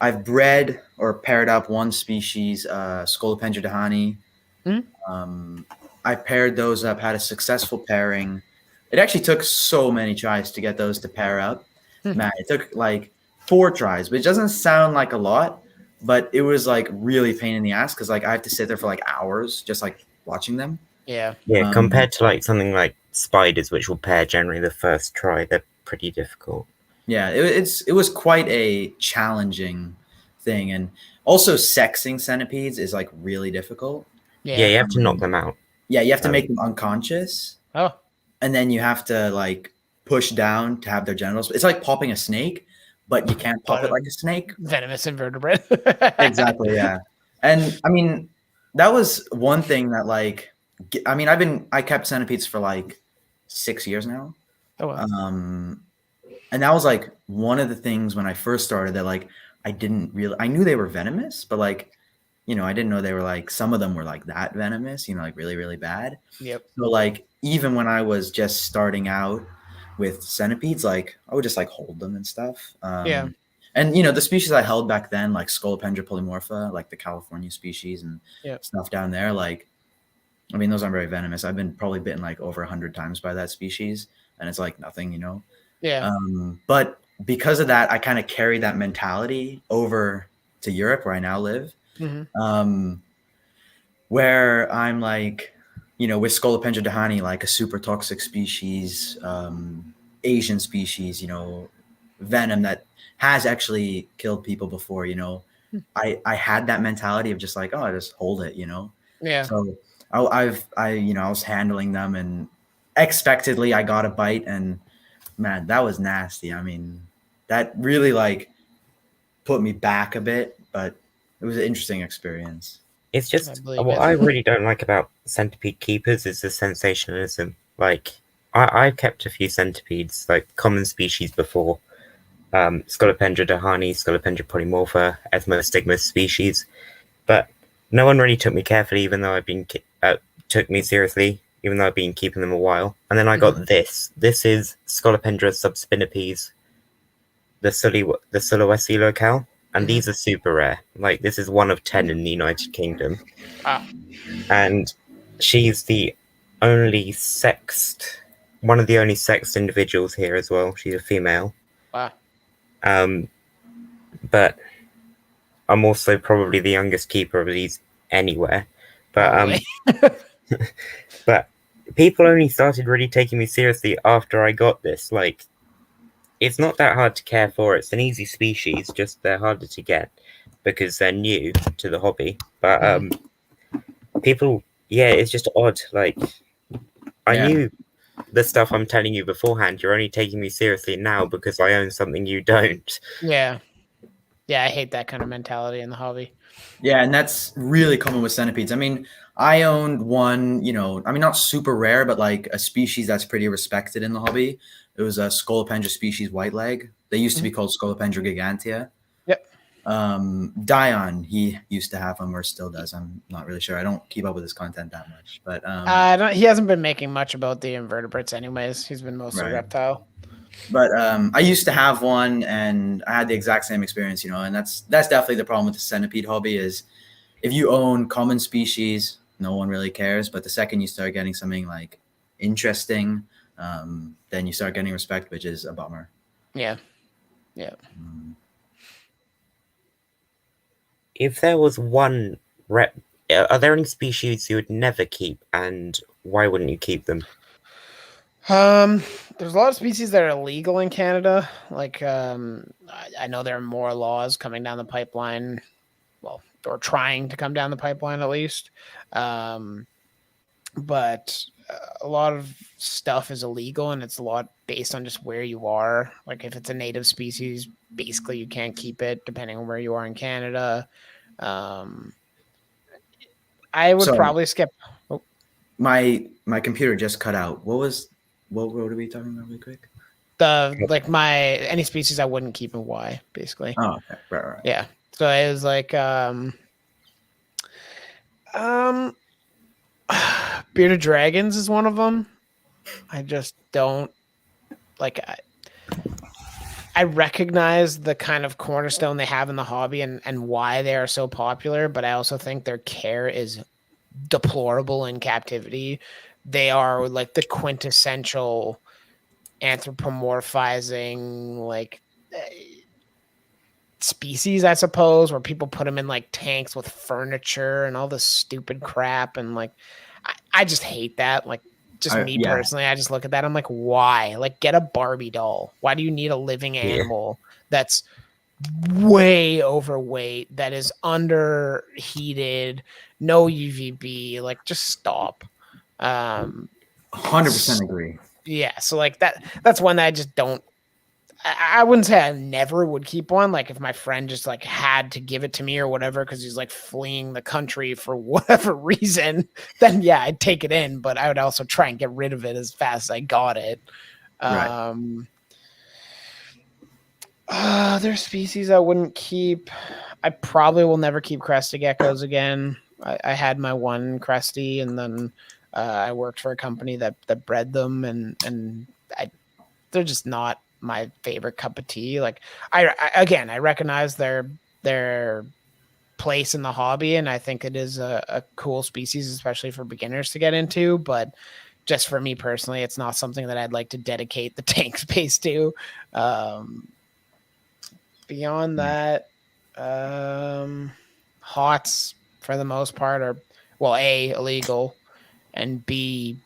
A: I've bred or paired up one species, Scolopendra dahani. Mm-hmm. I paired those up, had a successful pairing. It actually took so many tries to get those to pair up. Mm-hmm. Man, it took like 4 tries, which doesn't sound like a lot, but it was like really pain in the ass because like I have to sit there for like hours just like watching them.
B: Yeah.
C: Yeah, compared to like something like spiders, which will pair generally the first try, they're pretty difficult.
A: Yeah, it was quite a challenging thing, and also sexing centipedes is like really difficult.
C: Yeah, you have to knock them out.
A: Yeah, you have to make them unconscious.
B: Oh,
A: and then you have to like push down to have their genitals. It's like popping a snake, but you can't pop it like a snake.
B: Venomous invertebrate.
A: Exactly. Yeah, and I mean that was one thing that like. I mean, I kept centipedes for like 6 years now.
B: Oh, wow.
A: And that was like one of the things when I first started that like I knew they were venomous, but like, I didn't know they were like, some of them were like that venomous, like really, really bad.
B: Yep.
A: So like, even when I was just starting out with centipedes, like I would just like hold them and stuff.
B: Yeah.
A: And, the species I held back then, like Scolopendra polymorpha, like the California species and stuff down there, like, I mean, those aren't very venomous. I've been probably bitten like over 100 times by that species, and it's like nothing,
B: Yeah.
A: But because of that, I kind of carried that mentality over to Europe, where I now live, where I'm like, with Scolopendra dahani, like a super toxic species, Asian species, venom that has actually killed people before. I had that mentality of just like, oh, I just hold it,
B: Yeah.
A: So. I was handling them, and expectedly I got a bite, and man, that was nasty. I mean, that really like put me back a bit, but it was an interesting experience.
C: It's just what I really don't like about centipede keepers is the sensationalism. Like I've kept a few centipedes, like common species before. Scolopendra dahani, Scolopendra polymorpha, Ethmostigma species. But no one really took me carefully, even though took me seriously, even though I've been keeping them a while. And then I got this. This is Scolopendra subspinipes, the Sulawesi locale, and these are super rare. Like, this is 1 of 10 in the United Kingdom.
B: Wow.
C: And she's the only sexed, one of the only sexed individuals here as well. She's a female.
B: Wow.
C: But I'm also probably the youngest keeper of these anywhere. But but people only started really taking me seriously after I got this. Like, it's not that hard to care for. It's an easy species, just they're harder to get because they're new to the hobby. But people, yeah, it's just odd. Like, I knew the stuff I'm telling you beforehand. You're only taking me seriously now because I own something you don't.
B: Yeah. Yeah, I hate that kind of mentality in the hobby.
A: Yeah, and that's really common with centipedes. I mean, I owned one, I mean, not super rare, but like a species that's pretty respected in the hobby. It was a Scolopendra species white leg. They used to be called Scolopendra gigantea.
B: Yep.
A: Dion, he used to have them or still does. I'm not really sure. I don't keep up with his content that much, but
B: he hasn't been making much about the invertebrates anyways. He's been mostly reptile.
A: But I used to have one, and I had the exact same experience, and that's definitely the problem with the centipede hobby is if you own common species, no one really cares. But the second you start getting something like interesting, then you start getting respect, which is a bummer.
B: Yeah.
C: If there was one are there any species you would never keep, and why wouldn't you keep them?
B: There's a lot of species that are illegal in Canada. Like, I know there are more laws coming down the pipeline. Well, or trying to come down the pipeline at least. But a lot of stuff is illegal, and it's a lot based on just where you are. Like, if it's a native species, basically you can't keep it depending on where you are in Canada. I would probably skip. Oh.
A: My computer just cut out. What were we talking about really quick?
B: Any species I wouldn't keep and why, basically.
A: Oh, okay. Right.
B: Yeah. So it was like Bearded Dragons is one of them. I just don't like. I recognize the kind of cornerstone they have in the hobby and why they are so popular, but I also think their care is deplorable in captivity. They are like the quintessential anthropomorphizing like species, I suppose, where people put them in like tanks with furniture and all this stupid crap. And like, I just hate that. Like, just me personally, I just look at that. I'm like, why? Like, get a Barbie doll. Why do you need a living animal that's way overweight, that is underheated, no UVB? Like, just stop.
A: 100% agree.
B: Yeah. So like that's one that I just don't. I wouldn't say I never would keep one. Like, if my friend just like had to give it to me or whatever, because he's like fleeing the country for whatever reason, then yeah, I'd take it in. But I would also try and get rid of it as fast as I got it. There's species I wouldn't keep. I probably will never keep crested geckos again. I had my one cresty, and then I worked for a company that bred them, and they're just not my favorite cup of tea. Like, I recognize their place in the hobby, and I think it is a cool species, especially for beginners to get into. But just for me personally, it's not something that I'd like to dedicate the tank space to. Beyond that, hots for the most part are, well, A, illegal, and B,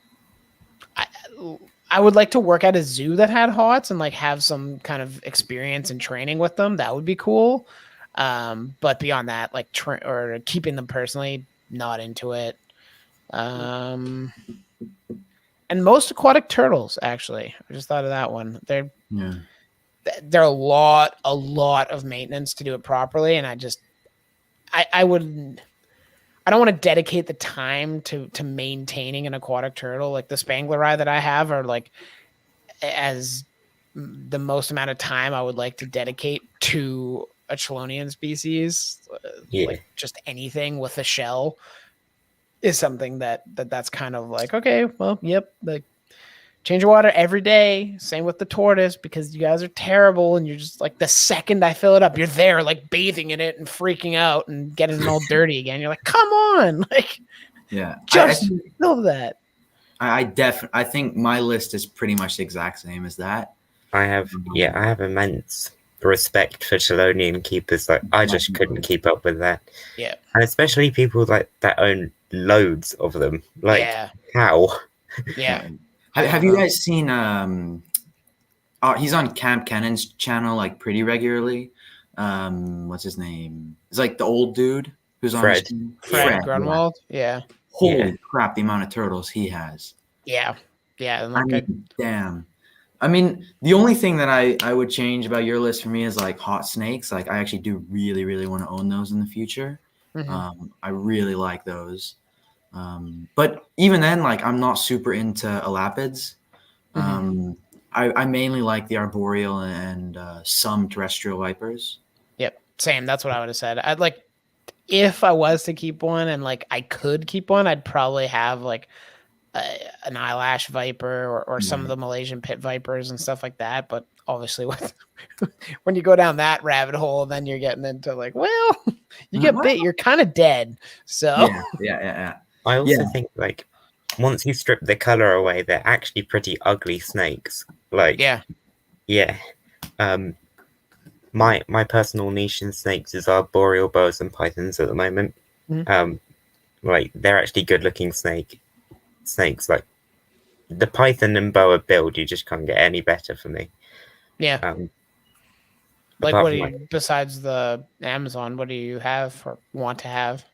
B: I would like to work at a zoo that had hots and like have some kind of experience and training with them. That would be cool. But beyond that, like or keeping them personally, not into it. And most aquatic turtles, actually, I just thought of that one. They're a lot of maintenance to do it properly, and I I don't want to dedicate the time to maintaining an aquatic turtle. Like the Spangleri that I have are like as the most amount of time I would like to dedicate to a Chelonian species, like just anything with a shell is something that's kind of like, okay, well, yep, like change your water every day. Same with the tortoise, because you guys are terrible. And you're just like, the second I fill it up, you're there like bathing in it and freaking out and getting it all dirty again. You're like, come on. Like,
A: yeah,
B: just know that.
A: I think my list is pretty much the exact same as that.
C: I have immense respect for Chelonian keepers. Like, I just couldn't keep up with that.
B: Yeah.
C: And especially people like that own loads of them. Like, how?
B: Yeah.
A: Have you guys seen he's on Camp Cannon's channel like pretty regularly. What's his name? It's like the old dude who's on
B: Fred Grunwald. Yeah.
A: Holy crap, the amount of turtles he has.
B: Yeah. Yeah.
A: I mean, damn. I mean, the only thing that I would change about your list for me is like hot snakes. Like, I actually do really, really want to own those in the future. I really like those. But even then, like, I'm not super into elapids. I mainly like the arboreal and some terrestrial vipers.
B: Yep, same. That's what I would have said. I'd like, if I was to keep one and like I could keep one, I'd probably have like an eyelash viper or some of the Malaysian pit vipers and stuff like that. But obviously, when you go down that rabbit hole, then you're getting into like, well, you get bit, you're kind of dead. So
A: yeah.
C: I also think like once you strip the color away, they're actually pretty ugly snakes. Like my personal niche in snakes is arboreal boas and pythons at the moment. Like, they're actually good looking snakes. Like the python and boa build, you just can't get any better for me.
B: Like, what do you, besides the Amazon, what do you have or want to have?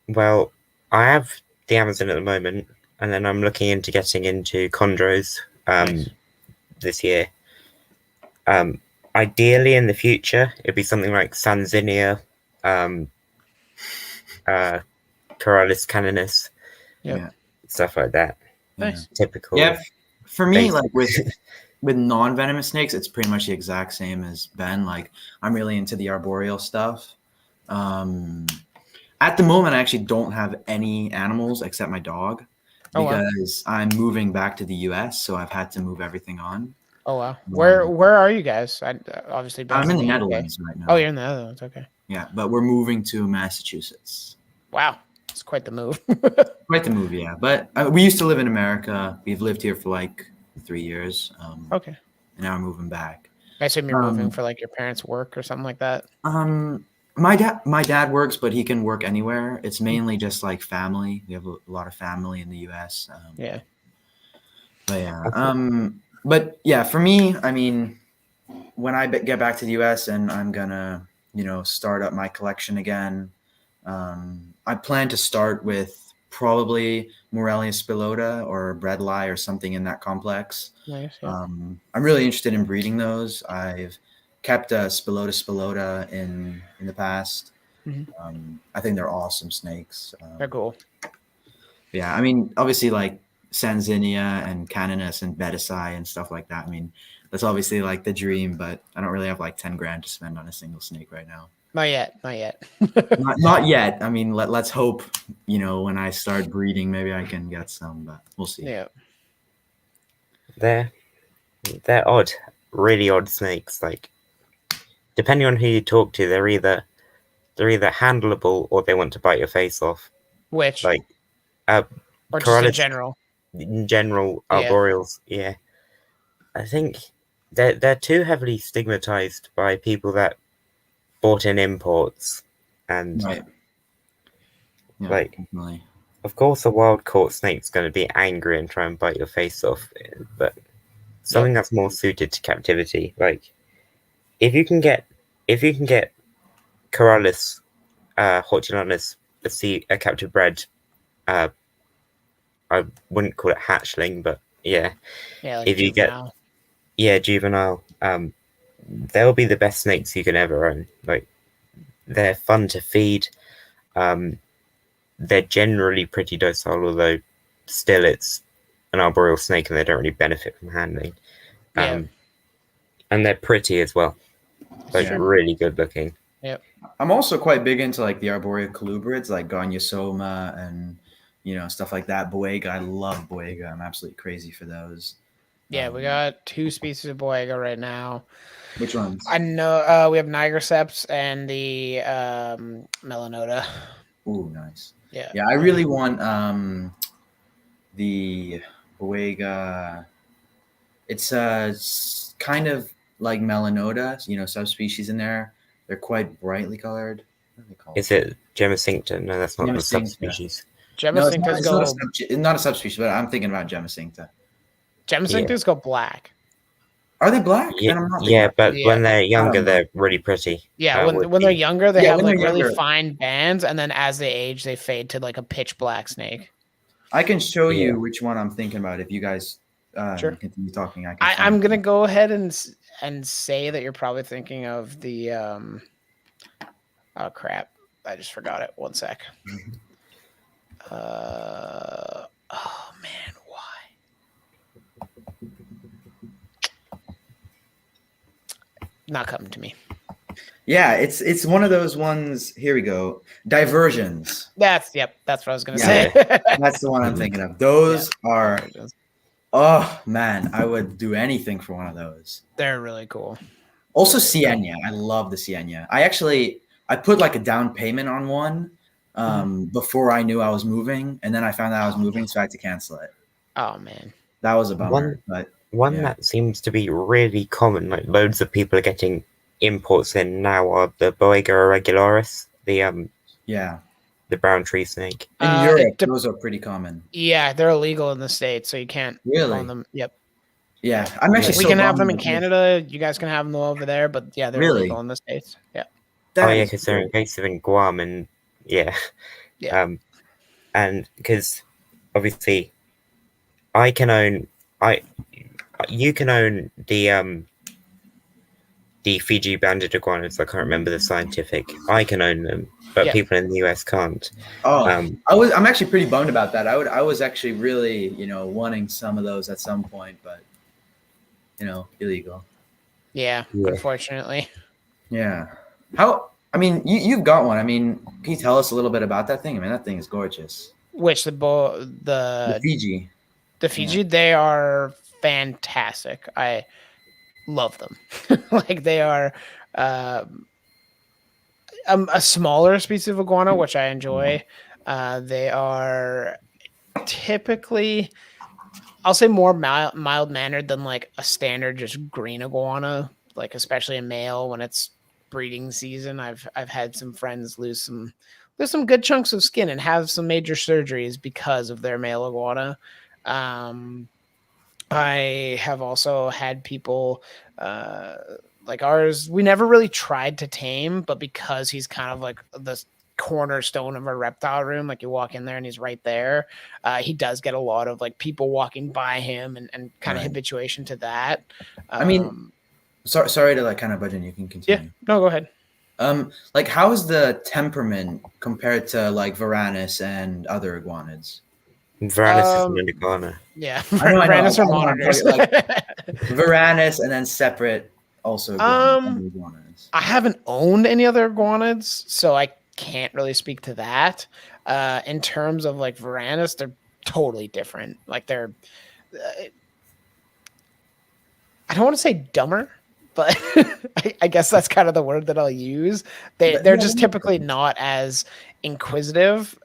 C: Well, I have the Amazon at the moment, and then I'm looking into getting into chondros this year. Ideally, in the future, it'd be something like Sanzinia, Coryllis caninus, stuff like that.
B: Nice.
C: Typical.
A: Yeah, for me, like with non-venomous snakes, it's pretty much the exact same as Ben. Like, I'm really into the arboreal stuff. At the moment, I actually don't have any animals except my dog because I'm moving back to the US, so I've had to move everything on.
B: Oh wow! Where are you guys? Obviously,
A: I'm in the Netherlands right now.
B: Oh, you're in the Netherlands. Okay.
A: Yeah, but we're moving to Massachusetts.
B: Wow, it's quite the move.
A: Quite the move, yeah. But we used to live in America. We've lived here for like 3 years.
B: Okay.
A: And now we're moving back.
B: I assume you're moving for like your parents' work or something like that.
A: My dad works, but he can work anywhere. It's mainly just like family. We have a lot of family in the US. But yeah, for me, I mean, when I get back to the US and I'm gonna, start up my collection again, I plan to start with probably Morelia spilota or breadlie or something in that complex.
B: Nice. Yeah.
A: I'm really interested in breeding those. I've kept a spilota in the past. I think they're awesome snakes.
B: They're cool.
A: Yeah, I mean, obviously, like Sanzinia and Caninus and Betisai and stuff like that. I mean, that's obviously like the dream, but I don't really have like 10 grand to spend on a single snake right now.
B: Not yet.
A: not yet. I mean, let's hope, when I start breeding, maybe I can get some, but we'll see.
B: Yeah.
C: They're odd, really odd snakes. Like, depending on who you talk to, they're either handleable or they want to bite your face off.
B: Which?
C: Like,
B: or just in general?
C: In general, arboreals, yeah. I think they're too heavily stigmatized by people that bought in imports, and
A: definitely.
C: Of course a wild caught snake's going to be angry and try and bite your face off, but something that's more suited to captivity, like if you can get Coryllis hortulanus, a captive bred, I wouldn't call it hatchling, but like if juvenile. You get juvenile, they'll be the best snakes you can ever own. Like, they're fun to feed. they're generally pretty docile, although still it's an arboreal snake and they don't really benefit from handling.
B: Yeah.
C: And they're pretty as well. Like
B: Sure.
C: really good looking.
B: Yep.
A: I'm also quite big into like the arboreal colubrids, like Gonyosoma and stuff like that. Boega, I love Boega. I'm absolutely crazy for those.
B: Yeah, we got 2 species of Boega right now.
A: Which ones?
B: I know we have Nigerceps and the Melanota.
A: Ooh, nice.
B: Yeah.
A: Yeah, I really want the Boega. It's kind of like Melanota, subspecies in there. They're quite brightly colored. What are they called?
C: Is it Gemicincta? No, that's not the
A: Gemicincta.
C: subspecies.
B: Gemicinctas go.
A: It's not a subspecies, but I'm thinking about Gemicincta.
B: Gemicinctas go black.
A: Are they black?
C: Yeah, but when they're younger, they're really pretty.
B: Yeah, when they're younger, they have like really fine bands, and then as they age, they fade to like a pitch black snake.
A: I can show you which one I'm thinking about if you guys continue talking.
B: I'm gonna go ahead and say that you're probably thinking of the oh crap, I just forgot it. One sec. Oh man, why? Not coming to me.
A: Yeah, it's one of those ones. Here we go. Diversions.
B: That's what I was gonna say.
A: That's the one I'm thinking of. Those are. Oh man, I would do anything for one of those.
B: They're really cool.
A: Also, Sienna. I love the Sienna. I put like a down payment on one before I knew I was moving, and then I found out I was moving, so I had to cancel it.
B: Oh man,
A: that was a bummer.
C: One that seems to be really common, like loads of people are getting imports in now, are the Boega irregularis, the brown tree snake.
A: In Europe, those are pretty common.
B: Yeah, they're illegal in the States, so you can't own them. Yep.
A: Yeah, I'm actually.
B: We can have them in Canada. You guys can have them over there, but yeah, they're illegal in the States. Yeah.
C: Because they're invasive in Guam, and and because obviously, you can own the Fiji banded iguanas. I can't remember the scientific. I can own them, but people in the US can't.
A: I'm actually pretty bummed about that. I was actually really wanting some of those at some point, but illegal.
B: Yeah, unfortunately.
A: Yeah. You've got one. Can you tell us a little bit about that thing? That thing is gorgeous.
B: Which the
A: Fiji?
B: The Fiji, they are fantastic. I love them. Like they are a smaller species of iguana, which I enjoy. They are typically, I'll say, more mild mannered than like a standard just green iguana. Like especially a male when it's breeding season. I've had some friends lose some good chunks of skin and have some major surgeries because of their male iguana. I have also had people like ours. We never really tried to tame, but because he's kind of like the cornerstone of our reptile room, like you walk in there and he's right there, he does get a lot of like people walking by him and kind of habituation to that.
A: Sorry to like kind of budge in. You can continue.
B: Yeah, no, go ahead.
A: Like how is the temperament compared to like Varanus and other iguanids?
C: Varanus is an iguana.
B: Yeah, Varanus are monitors.
A: Like Varanus and then separate also iguanas.
B: I haven't owned any other iguanids, so I can't really speak to that. In terms of like Varanus, they're totally different. Like they're, I don't want to say dumber, but I guess that's kind of the word that I'll use. They're just typically not as inquisitive,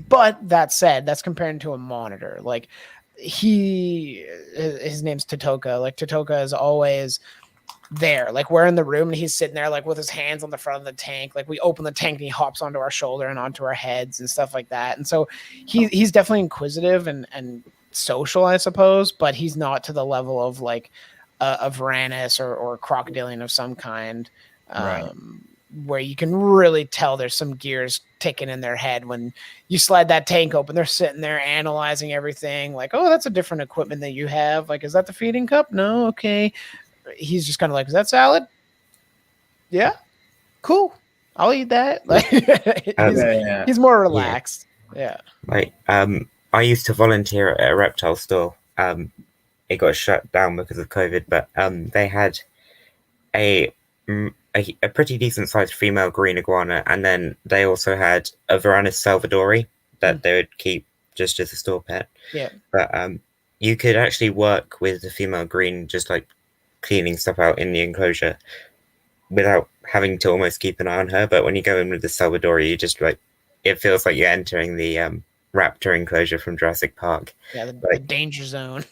B: but that said, that's comparing to a monitor. Like his name's Totoka. Like Totoka is always there. Like we're in the room and he's sitting there like with his hands on the front of the tank. Like we open the tank and he hops onto our shoulder and onto our heads and stuff like that. And so he's definitely inquisitive and social, I suppose, but he's not to the level of like a Varanus or a crocodilian of some kind. Where you can really tell there's some gears ticking in their head when you slide that tank open. They're sitting there analyzing everything like, oh, that's a different equipment that you have. Like, is that the feeding cup? No. Okay. He's just kind of like, is that salad? Yeah. Cool. I'll eat that. Like he's more relaxed. Yeah.
C: Like, I used to volunteer at a reptile store. It got shut down because of COVID, but they had a a pretty decent sized female green iguana, and then they also had a Varanus salvadori that they would keep just as a store pet.
B: Yeah.
C: But you could actually work with the female green, just like cleaning stuff out in the enclosure without having to almost keep an eye on her. But when you go in with the salvadori, you just like, it feels like you're entering the raptor enclosure from Jurassic Park.
B: Yeah, the
C: Like,
B: danger zone.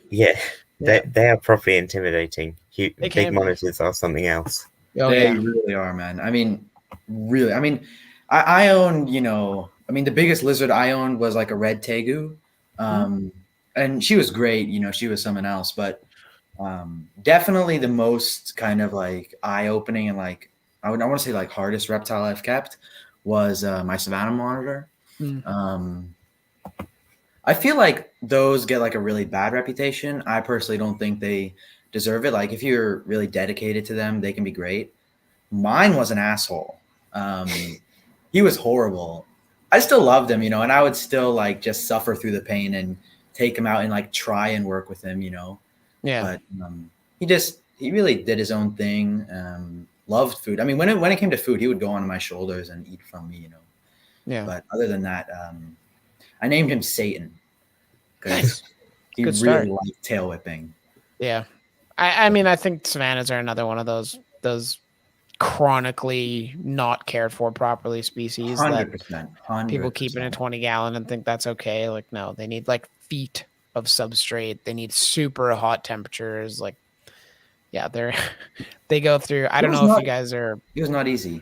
C: yeah,
B: Yeah.
C: they are properly intimidating.
B: They
C: Big
B: can be.
C: monitors are something else.
B: Oh,
A: They
B: yeah.
A: really are, man. I mean, really. I mean, I owned, I mean, the biggest lizard I owned was like a red tegu. And she was great, she was someone else, but definitely the most kind of like eye-opening and like I want to say like hardest reptile I've kept was my Savannah monitor. I feel like those get like a really bad reputation. I personally don't think they deserve it. Like if you're really dedicated to them, they can be great. Mine was an asshole. He was horrible. I still loved him, and I would still like just suffer through the pain and take him out and like try and work with him,
B: Yeah.
A: But he really did his own thing. Loved food. I mean, when it came to food, he would go on my shoulders and eat from me,
B: Yeah.
A: But other than that, I named him Satan because
B: Nice.
A: he
B: Good
A: really
B: start.
A: liked tail whipping.
B: Yeah. I mean, I think Savannahs are another one of those chronically not cared for properly species
A: 100%.
B: that people keep in a 20-gallon and think that's okay. Like, no, they need like feet of substrate. They need super hot temperatures. Like, yeah, they go through. I don't know if you guys are.
A: It was not easy.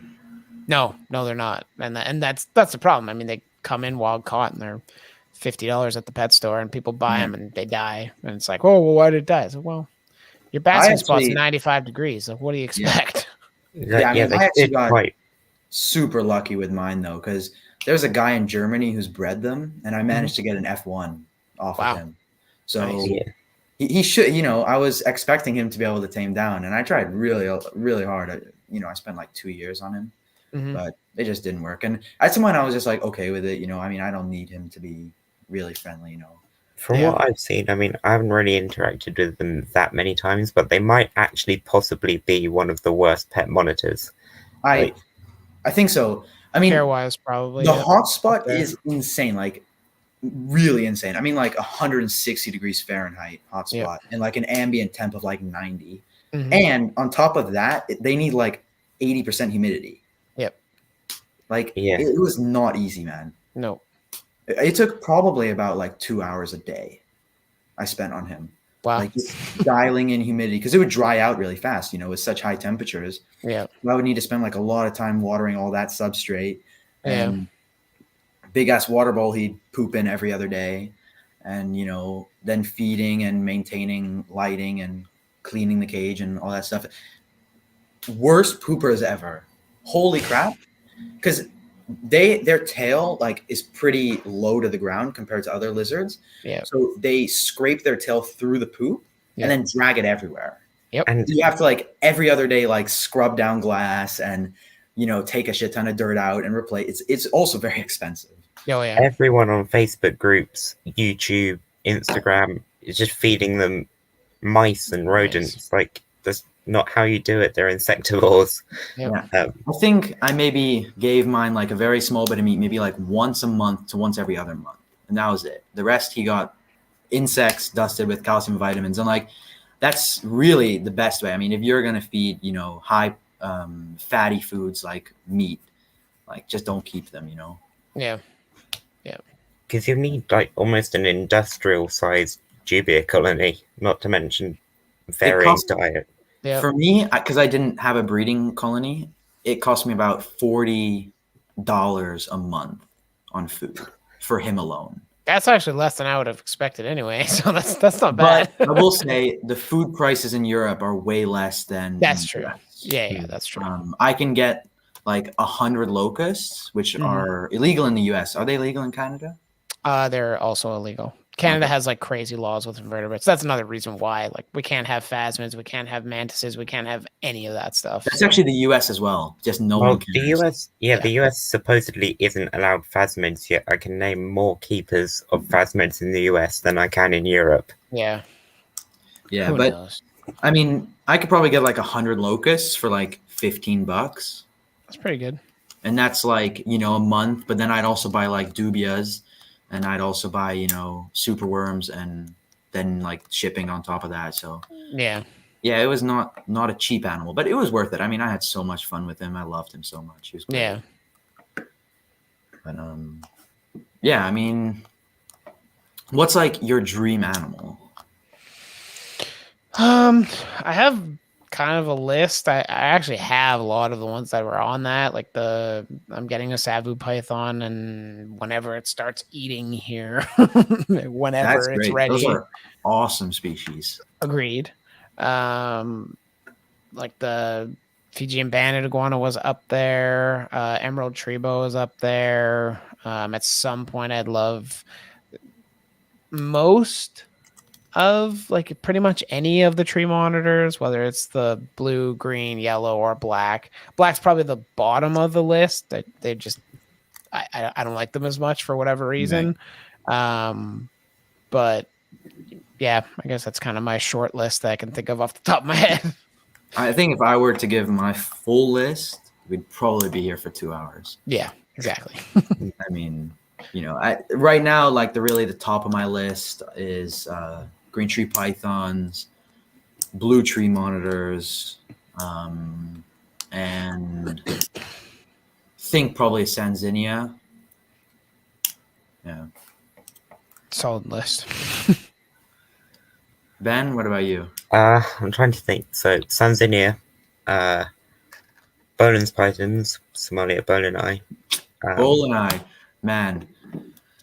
B: No, they're not, and that's the problem. I mean, they come in wild caught and they're $50 at the pet store, and people buy them and they die, and it's like, oh, well, why did it die? So, well, your basking spot's 95 degrees. So what do you expect?
A: I actually got super lucky with mine though, because there's a guy in Germany who's bred them, and I managed to get an F1 off of him. So
C: Nice.
A: he should, I was expecting him to be able to tame down, and I tried really, really hard. I spent like 2 years on him, but it just didn't work. And at some point, I was just like, okay with it. I mean, I don't need him to be really friendly.
C: From what I've seen, I mean, I haven't really interacted with them that many times, but they might actually possibly be one of the worst pet monitors.
A: I think so. I mean,
B: care-wise, probably
A: the hotspot is insane, like really insane. I mean, like 160 degrees Fahrenheit hotspot and like an ambient temp of like 90. And on top of that, they need like 80% humidity.
B: Yep.
A: Like it was not easy, man.
B: No.
A: It took probably about like 2 hours a day I spent on him.
B: Wow.
A: Like dialing in humidity because it would dry out really fast, with such high temperatures.
B: Yeah.
A: I would need to spend like a lot of time watering all that substrate. And big ass water bowl he'd poop in every other day. And, then feeding and maintaining lighting and cleaning the cage and all that stuff. Worst poopers ever. Holy crap. Because their tail like is pretty low to the ground compared to other lizards.
B: Yeah.
A: So they scrape their tail through the poop and then drag it everywhere.
B: Yep.
A: And you have to like every other day like scrub down glass and take a shit ton of dirt out and replace. It's also very expensive.
B: Oh yeah.
C: Everyone on Facebook groups, YouTube, Instagram is just feeding them mice and rodents.
B: Nice.
C: Like that's not how you do it. They're insectivores.
B: Yep.
A: I think I maybe gave mine like a very small bit of meat, maybe like once a month to once every other month. And that was it. The rest he got insects dusted with calcium vitamins. And like, that's really the best way. I mean, if you're going to feed, high fatty foods like meat, like just don't keep them,
B: Yeah. Yeah.
C: Because you need like almost an industrial sized dubia colony, not to mention varying diet.
B: Yep.
A: For me, because I didn't have a breeding colony, it cost me about $40 a month on food for him alone.
B: That's actually less than I would have expected anyway. So that's not bad.
A: But I will say the food prices in Europe are way less than.
B: That's true. Yeah, that's true.
A: I can get like 100 locusts, which are illegal in the US. Are they legal in Canada?
B: They're also illegal. Canada has like crazy laws with invertebrates. That's another reason why, like, we can't have phasmids, we can't have mantises, we can't have any of that stuff.
A: That's actually the U.S. as well. Just no
C: Well,
A: one cares.
C: the US supposedly isn't allowed phasmids yet. I can name more keepers of phasmids in the US than I can in Europe.
B: Yeah.
A: Yeah,
B: Who
A: but
B: knows?
A: I mean, I could probably get like 100 locusts for like $15,
B: That's pretty good.
A: and that's like, you know, a month. But then I'd also buy like dubias, and I'd also buy, you know, super worms, and then like shipping on top of that. So
B: Yeah.
A: yeah, it was not a cheap animal, but it was worth it. I mean, I had so much fun with him. I loved him so much. He was great.
B: Yeah.
A: But yeah, I mean, what's like your dream animal?
B: I have kind of a list. I actually have a lot of the ones that were on that. Like I'm getting a Savu python, and whenever it starts eating here, whenever
A: That's
B: it's
A: great.
B: ready.
A: Those are awesome species.
B: Agreed. Like the Fijian banded iguana was up there. Emerald Trebo was up there. At some point, I'd love most of like pretty much any of the tree monitors, whether it's the blue, green, yellow, or black. Black's probably the bottom of the list. They just I don't like them as much for whatever reason. But yeah, I guess that's kind of my short list that I can think of off the top of my head.
A: I think if I were to give my full list, we'd probably be here for 2 hours.
B: Yeah, exactly.
A: I mean, you know, right now, like the top of my list is green tree pythons, blue tree monitors, and think probably Sanzinia. Yeah.
B: Solid list.
A: Ben, what about you?
C: I'm trying to think. So Sanzinia, Bolin's pythons, Somalia bolini.
A: Bolini, man.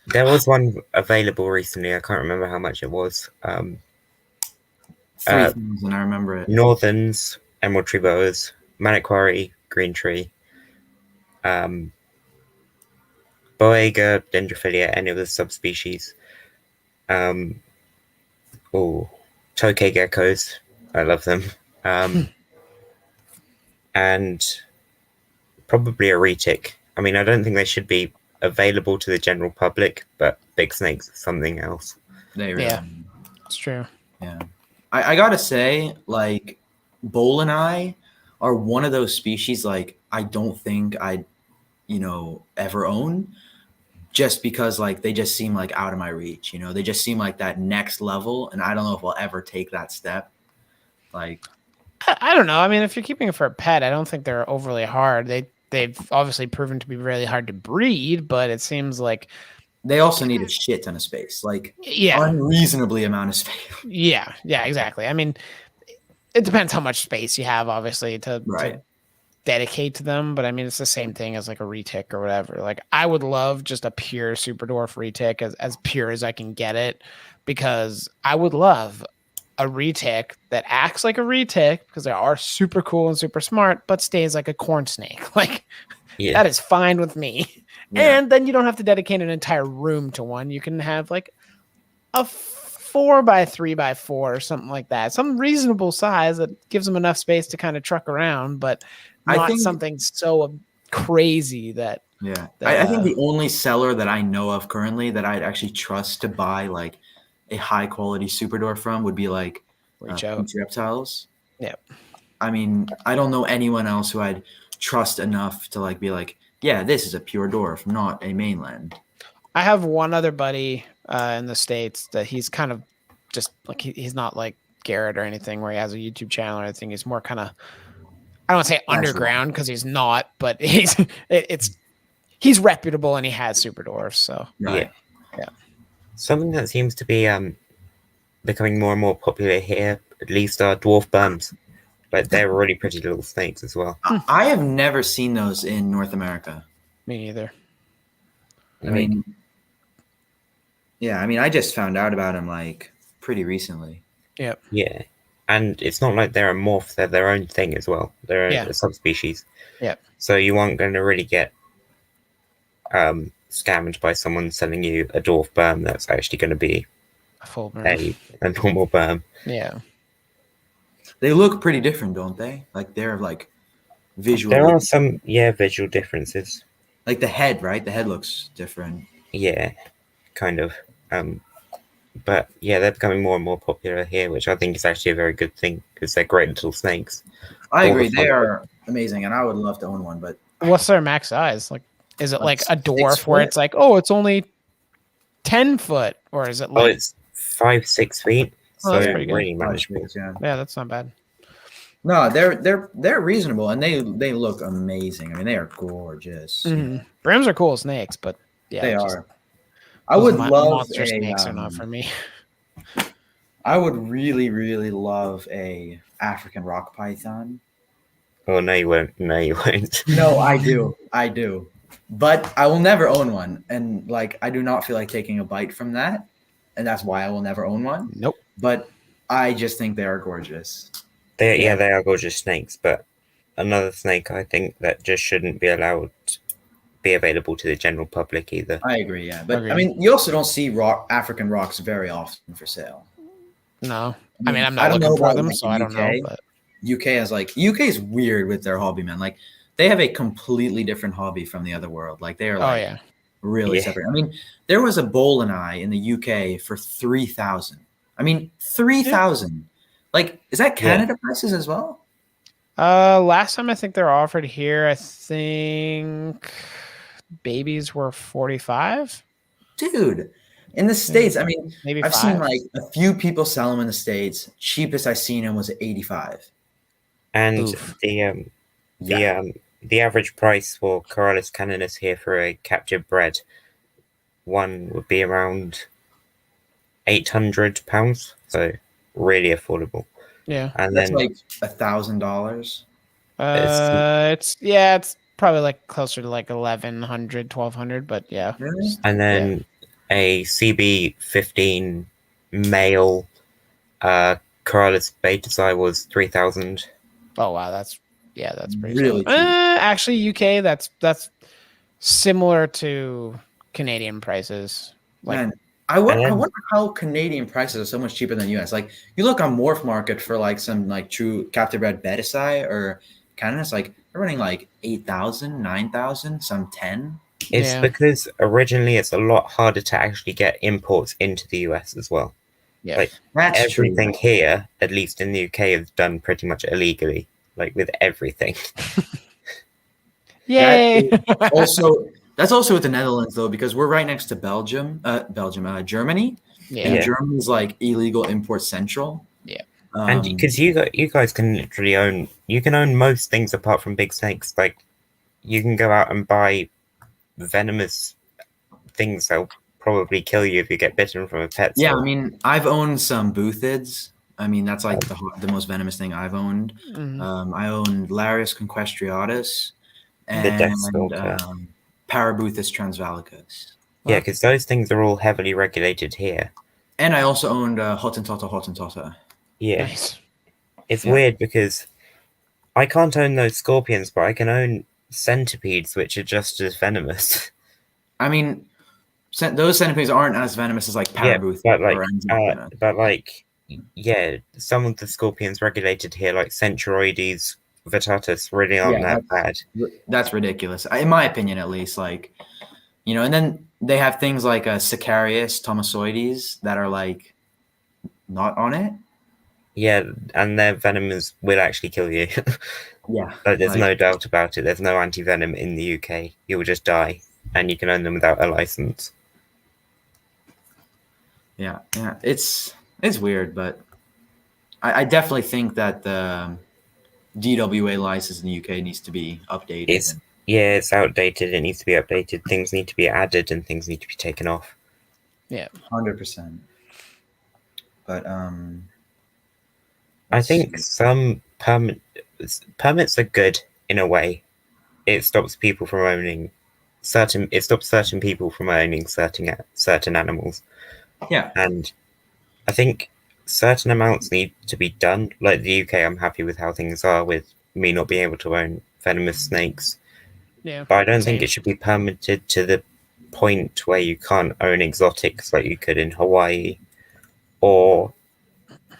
C: There was one available recently. I can't remember how much it was.
A: 3,000, I remember it.
C: Northerns, emerald tree boas, manic quarry, green tree, Boega, Dendrophilia, any of the subspecies. Tokay geckos, I love them. And probably a retic. I mean, I don't think they should be available to the general public, but big snakes is something else.
B: Yeah, it's true.
A: Yeah. I gotta say, like, Bolini are one of those species, like, I don't think I'd, you know, ever own, just because, like, they just seem like out of my reach, you know, they just seem like that next level, and I don't know if I'll ever take that step. Like,
B: I don't know. I mean, if you're keeping it for a pet, I don't think they're overly hard. They've obviously proven to be really hard to breed, but it seems like
A: they also need a shit ton of space, like
B: yeah,
A: unreasonably amount of space.
B: Yeah, exactly. I mean, it depends how much space you have, obviously, to dedicate to them. But I mean, it's the same thing as like a retic or whatever. Like, I would love just a pure super dwarf retic, as pure as I can get it, because I would love a retic that acts like a retic because they are super cool and super smart, but stays like a corn snake. Like, that is fine with me. Yeah. And then you don't have to dedicate an entire room to one. You can have like a 4x3x4 or something like that, some reasonable size that gives them enough space to kind of truck around, but not something so crazy that.
A: Yeah, I think the only seller that I know of currently that I'd actually trust to buy like a high quality super dwarf from would be like
B: Reach Out
A: Reptiles.
B: Yeah,
A: I mean, I don't know anyone else who I'd trust enough to like be like, yeah, this is a pure dwarf, not a mainland. I
B: have one other buddy in the States that he's kind of just like, he's not like Garrett or anything where he has a YouTube channel or anything. He's more kind of, I don't want to say underground because he's not, but he's reputable and he has super dwarfs. So
A: yeah.
C: Something that seems to be becoming more and more popular here, at least, are dwarf burms. But they're really pretty little snakes as well.
A: I have never seen those in North America.
B: Me neither.
A: I mean, I just found out about them like pretty recently.
B: Yep.
C: Yeah. And it's not like they're a morph, they're their own thing as well. They're a subspecies.
B: Yeah.
C: So you aren't going to really get scammed by someone selling you a dwarf burm that's actually going to be
B: A full berm.
C: a normal berm.
B: Yeah.
A: They look pretty different, don't they? Like they're like visually.
C: There are some visual differences.
A: Like the head, right? The head looks different.
C: Yeah, kind of. But yeah, they're becoming more and more popular here, which I think is actually a very good thing because they're great little snakes.
A: I agree. They are amazing, and I would love to own one. But
B: what's their max size? Like, is it like a dwarf
A: 6
B: where
A: foot?
B: it's like, oh, it's only 10 foot, or is it like?
C: Oh, it's 5-6 feet,
B: Oh,
C: so
B: that's pretty good.
C: really manageable.
A: Yeah.
B: Yeah, that's not bad.
A: No, they're reasonable, and they look amazing. I mean, they are gorgeous.
B: Mm-hmm. Brims are cool snakes, but yeah,
A: They
B: just,
A: are. I would love
B: monster
A: a,
B: snakes are not for me.
A: I would really, really love a African rock python.
C: Oh no, you won't. No, you won't.
A: No, I do, but I will never own one, and like I do not feel like taking a bite from that, and that's why I will never own one.
B: Nope.
A: But I just think they are gorgeous.
C: They are gorgeous snakes, but another snake I think that just shouldn't be allowed to be available to the general public either.
A: I agree, yeah, but
B: Agreed.
A: I mean, you also don't see African rocks very often for sale.
B: No, I mean, I'm not
A: don't
B: looking
A: know
B: for
A: about,
B: them,
A: like,
B: so
A: the
B: I don't know.
A: UK.
B: But
A: UK is weird with their hobby, man. Like they have a completely different hobby from the other world. Like they are like really separate. I mean, there was a bowl and eye in the UK for 3,000. I mean, 3,000. Like, is that Canada prices as well?
B: Last time I think they're offered here, I think babies were 45.
A: Dude, in the States, I mean,
B: Maybe
A: I've
B: 5.
A: seen like a few people sell them in the States. Cheapest I seen them was 85.
C: And
B: Oof.
C: the average price for Corallus caninus here for a captive bred one would be around £800, so really affordable.
B: Yeah,
C: and
A: That's
C: then
A: like $1,000.
B: it's probably like closer to like 1,100, 1,200, but yeah.
A: Really?
C: and then a CB15 male Corallus beta was 3,000.
B: Oh wow, that's pretty
A: Really
B: solid.
A: cheap.
B: Actually, UK that's similar to Canadian prices. Like,
A: Man, I wonder how Canadian prices are so much cheaper than US. Like you look on Morph Market for like some like true captive bred Betisai or Canada's, like they're running like 8,000, 9,000, some 10.
C: It's because originally it's a lot harder to actually get imports into the US as well.
B: Yeah,
C: like
A: That's
C: everything
A: true.
C: here, at least in the UK, is done pretty much illegally. Like with everything.
B: Yay!
A: That's also with the Netherlands though, because we're right next to Germany.
B: Yeah.
A: And Germany's like illegal import central.
B: Yeah.
C: And because you guys can literally own most things apart from big snakes. Like you can go out and buy venomous things that'll probably kill you if you get bitten from a pet.
A: Yeah, I mean, I've owned some Buthids. I mean, that's like the most venomous thing I've owned.
B: Mhm.
A: I owned Larius conquestriatus and Parabuthus transvalicus.
C: Yeah, because those things are all heavily regulated here.
A: And I also owned Hottentotta.
C: Yeah.
B: Nice.
C: It's weird because I can't own those scorpions, but I can own centipedes, which are just as venomous.
A: I mean, those centipedes aren't as venomous as like Parabuthus.
C: Yeah, some of the scorpions regulated here, like Centroides vittatus, really aren't that bad.
A: That's ridiculous, in my opinion, at least. Like, you know, and then they have things like Sicarius thomasoides that are like not on it.
C: Yeah, and their venom will actually kill you.
A: Yeah,
C: there's no doubt about it. There's no anti-venom in the UK. You will just die, and you can own them without a license.
A: Yeah, it's weird, but I definitely think that the DWA license in the UK needs to be updated.
C: It's outdated. It needs to be updated. Things need to be added, and things need to be taken off.
B: Yeah,
A: 100%. But
C: I think some permits are good in a way. It stops people from owning certain people from owning certain animals.
A: Yeah,
C: and I think certain amounts need to be done. Like the UK, I'm happy with how things are with me not being able to own venomous snakes.
B: Yeah,
C: but I don't think it should be permitted to the point where you can't own exotics like you could in Hawaii or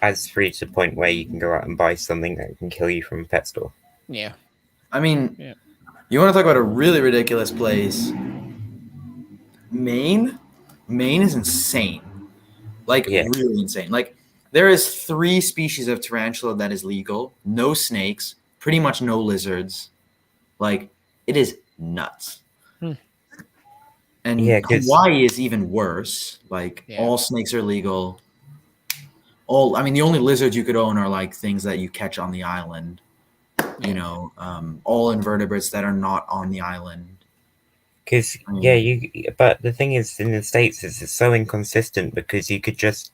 C: as free to the point where you can go out and buy something that can kill you from a pet store.
B: Yeah.
A: I mean,
B: Yeah.
A: you want to talk about a really ridiculous place? Maine? Maine is insane. Like,
C: Yeah.
A: really insane. Like, there is 3 species of tarantula that is legal. No snakes. Pretty much no lizards. Like, it is nuts. And
C: Yeah, 'cause-
A: Hawaii is even worse. Like,
B: Yeah.
A: all snakes are legal. I mean, the only lizards you could own are like things that you catch on the island. You know, all invertebrates that are not on the island.
C: Because but the thing is, in the States, it's so inconsistent because you could just,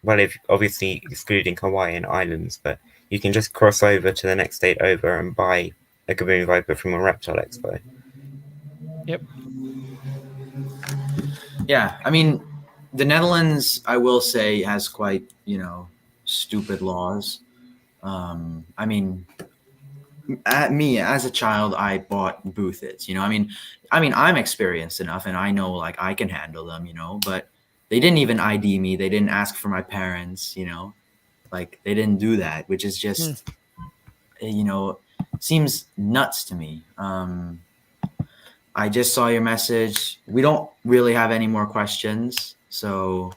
C: well, if obviously excluding Hawaiian islands, but you can just cross over to the next state over and buy a Gaboon Viper from a reptile expo.
B: Yep.
A: Yeah, I mean, the Netherlands, I will say, has quite, stupid laws. I mean, me as a child, I bought Boothits. I'm experienced enough, and I know like I can handle them. But they didn't even ID me. They didn't ask for my parents. Like they didn't do that, which is just, seems nuts to me. I just saw your message. We don't really have any more questions. So,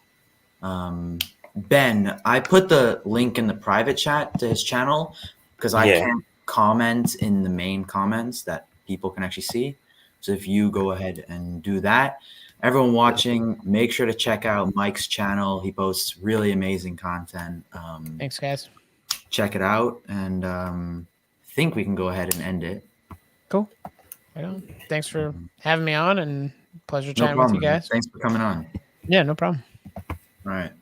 A: Ben, I put the link in the private chat to his channel because I can't comment in the main comments that people can actually see. So if you go ahead and do that, everyone watching, make sure to check out Mike's channel. He posts really amazing content.
B: Thanks, guys.
A: Check it out. And I think we can go ahead and end it.
B: Cool. Right on. Thanks for having me on, and pleasure
A: No
B: chatting
A: problem,
B: with you guys.
A: Thanks for coming on.
B: Yeah, no problem.
A: All right.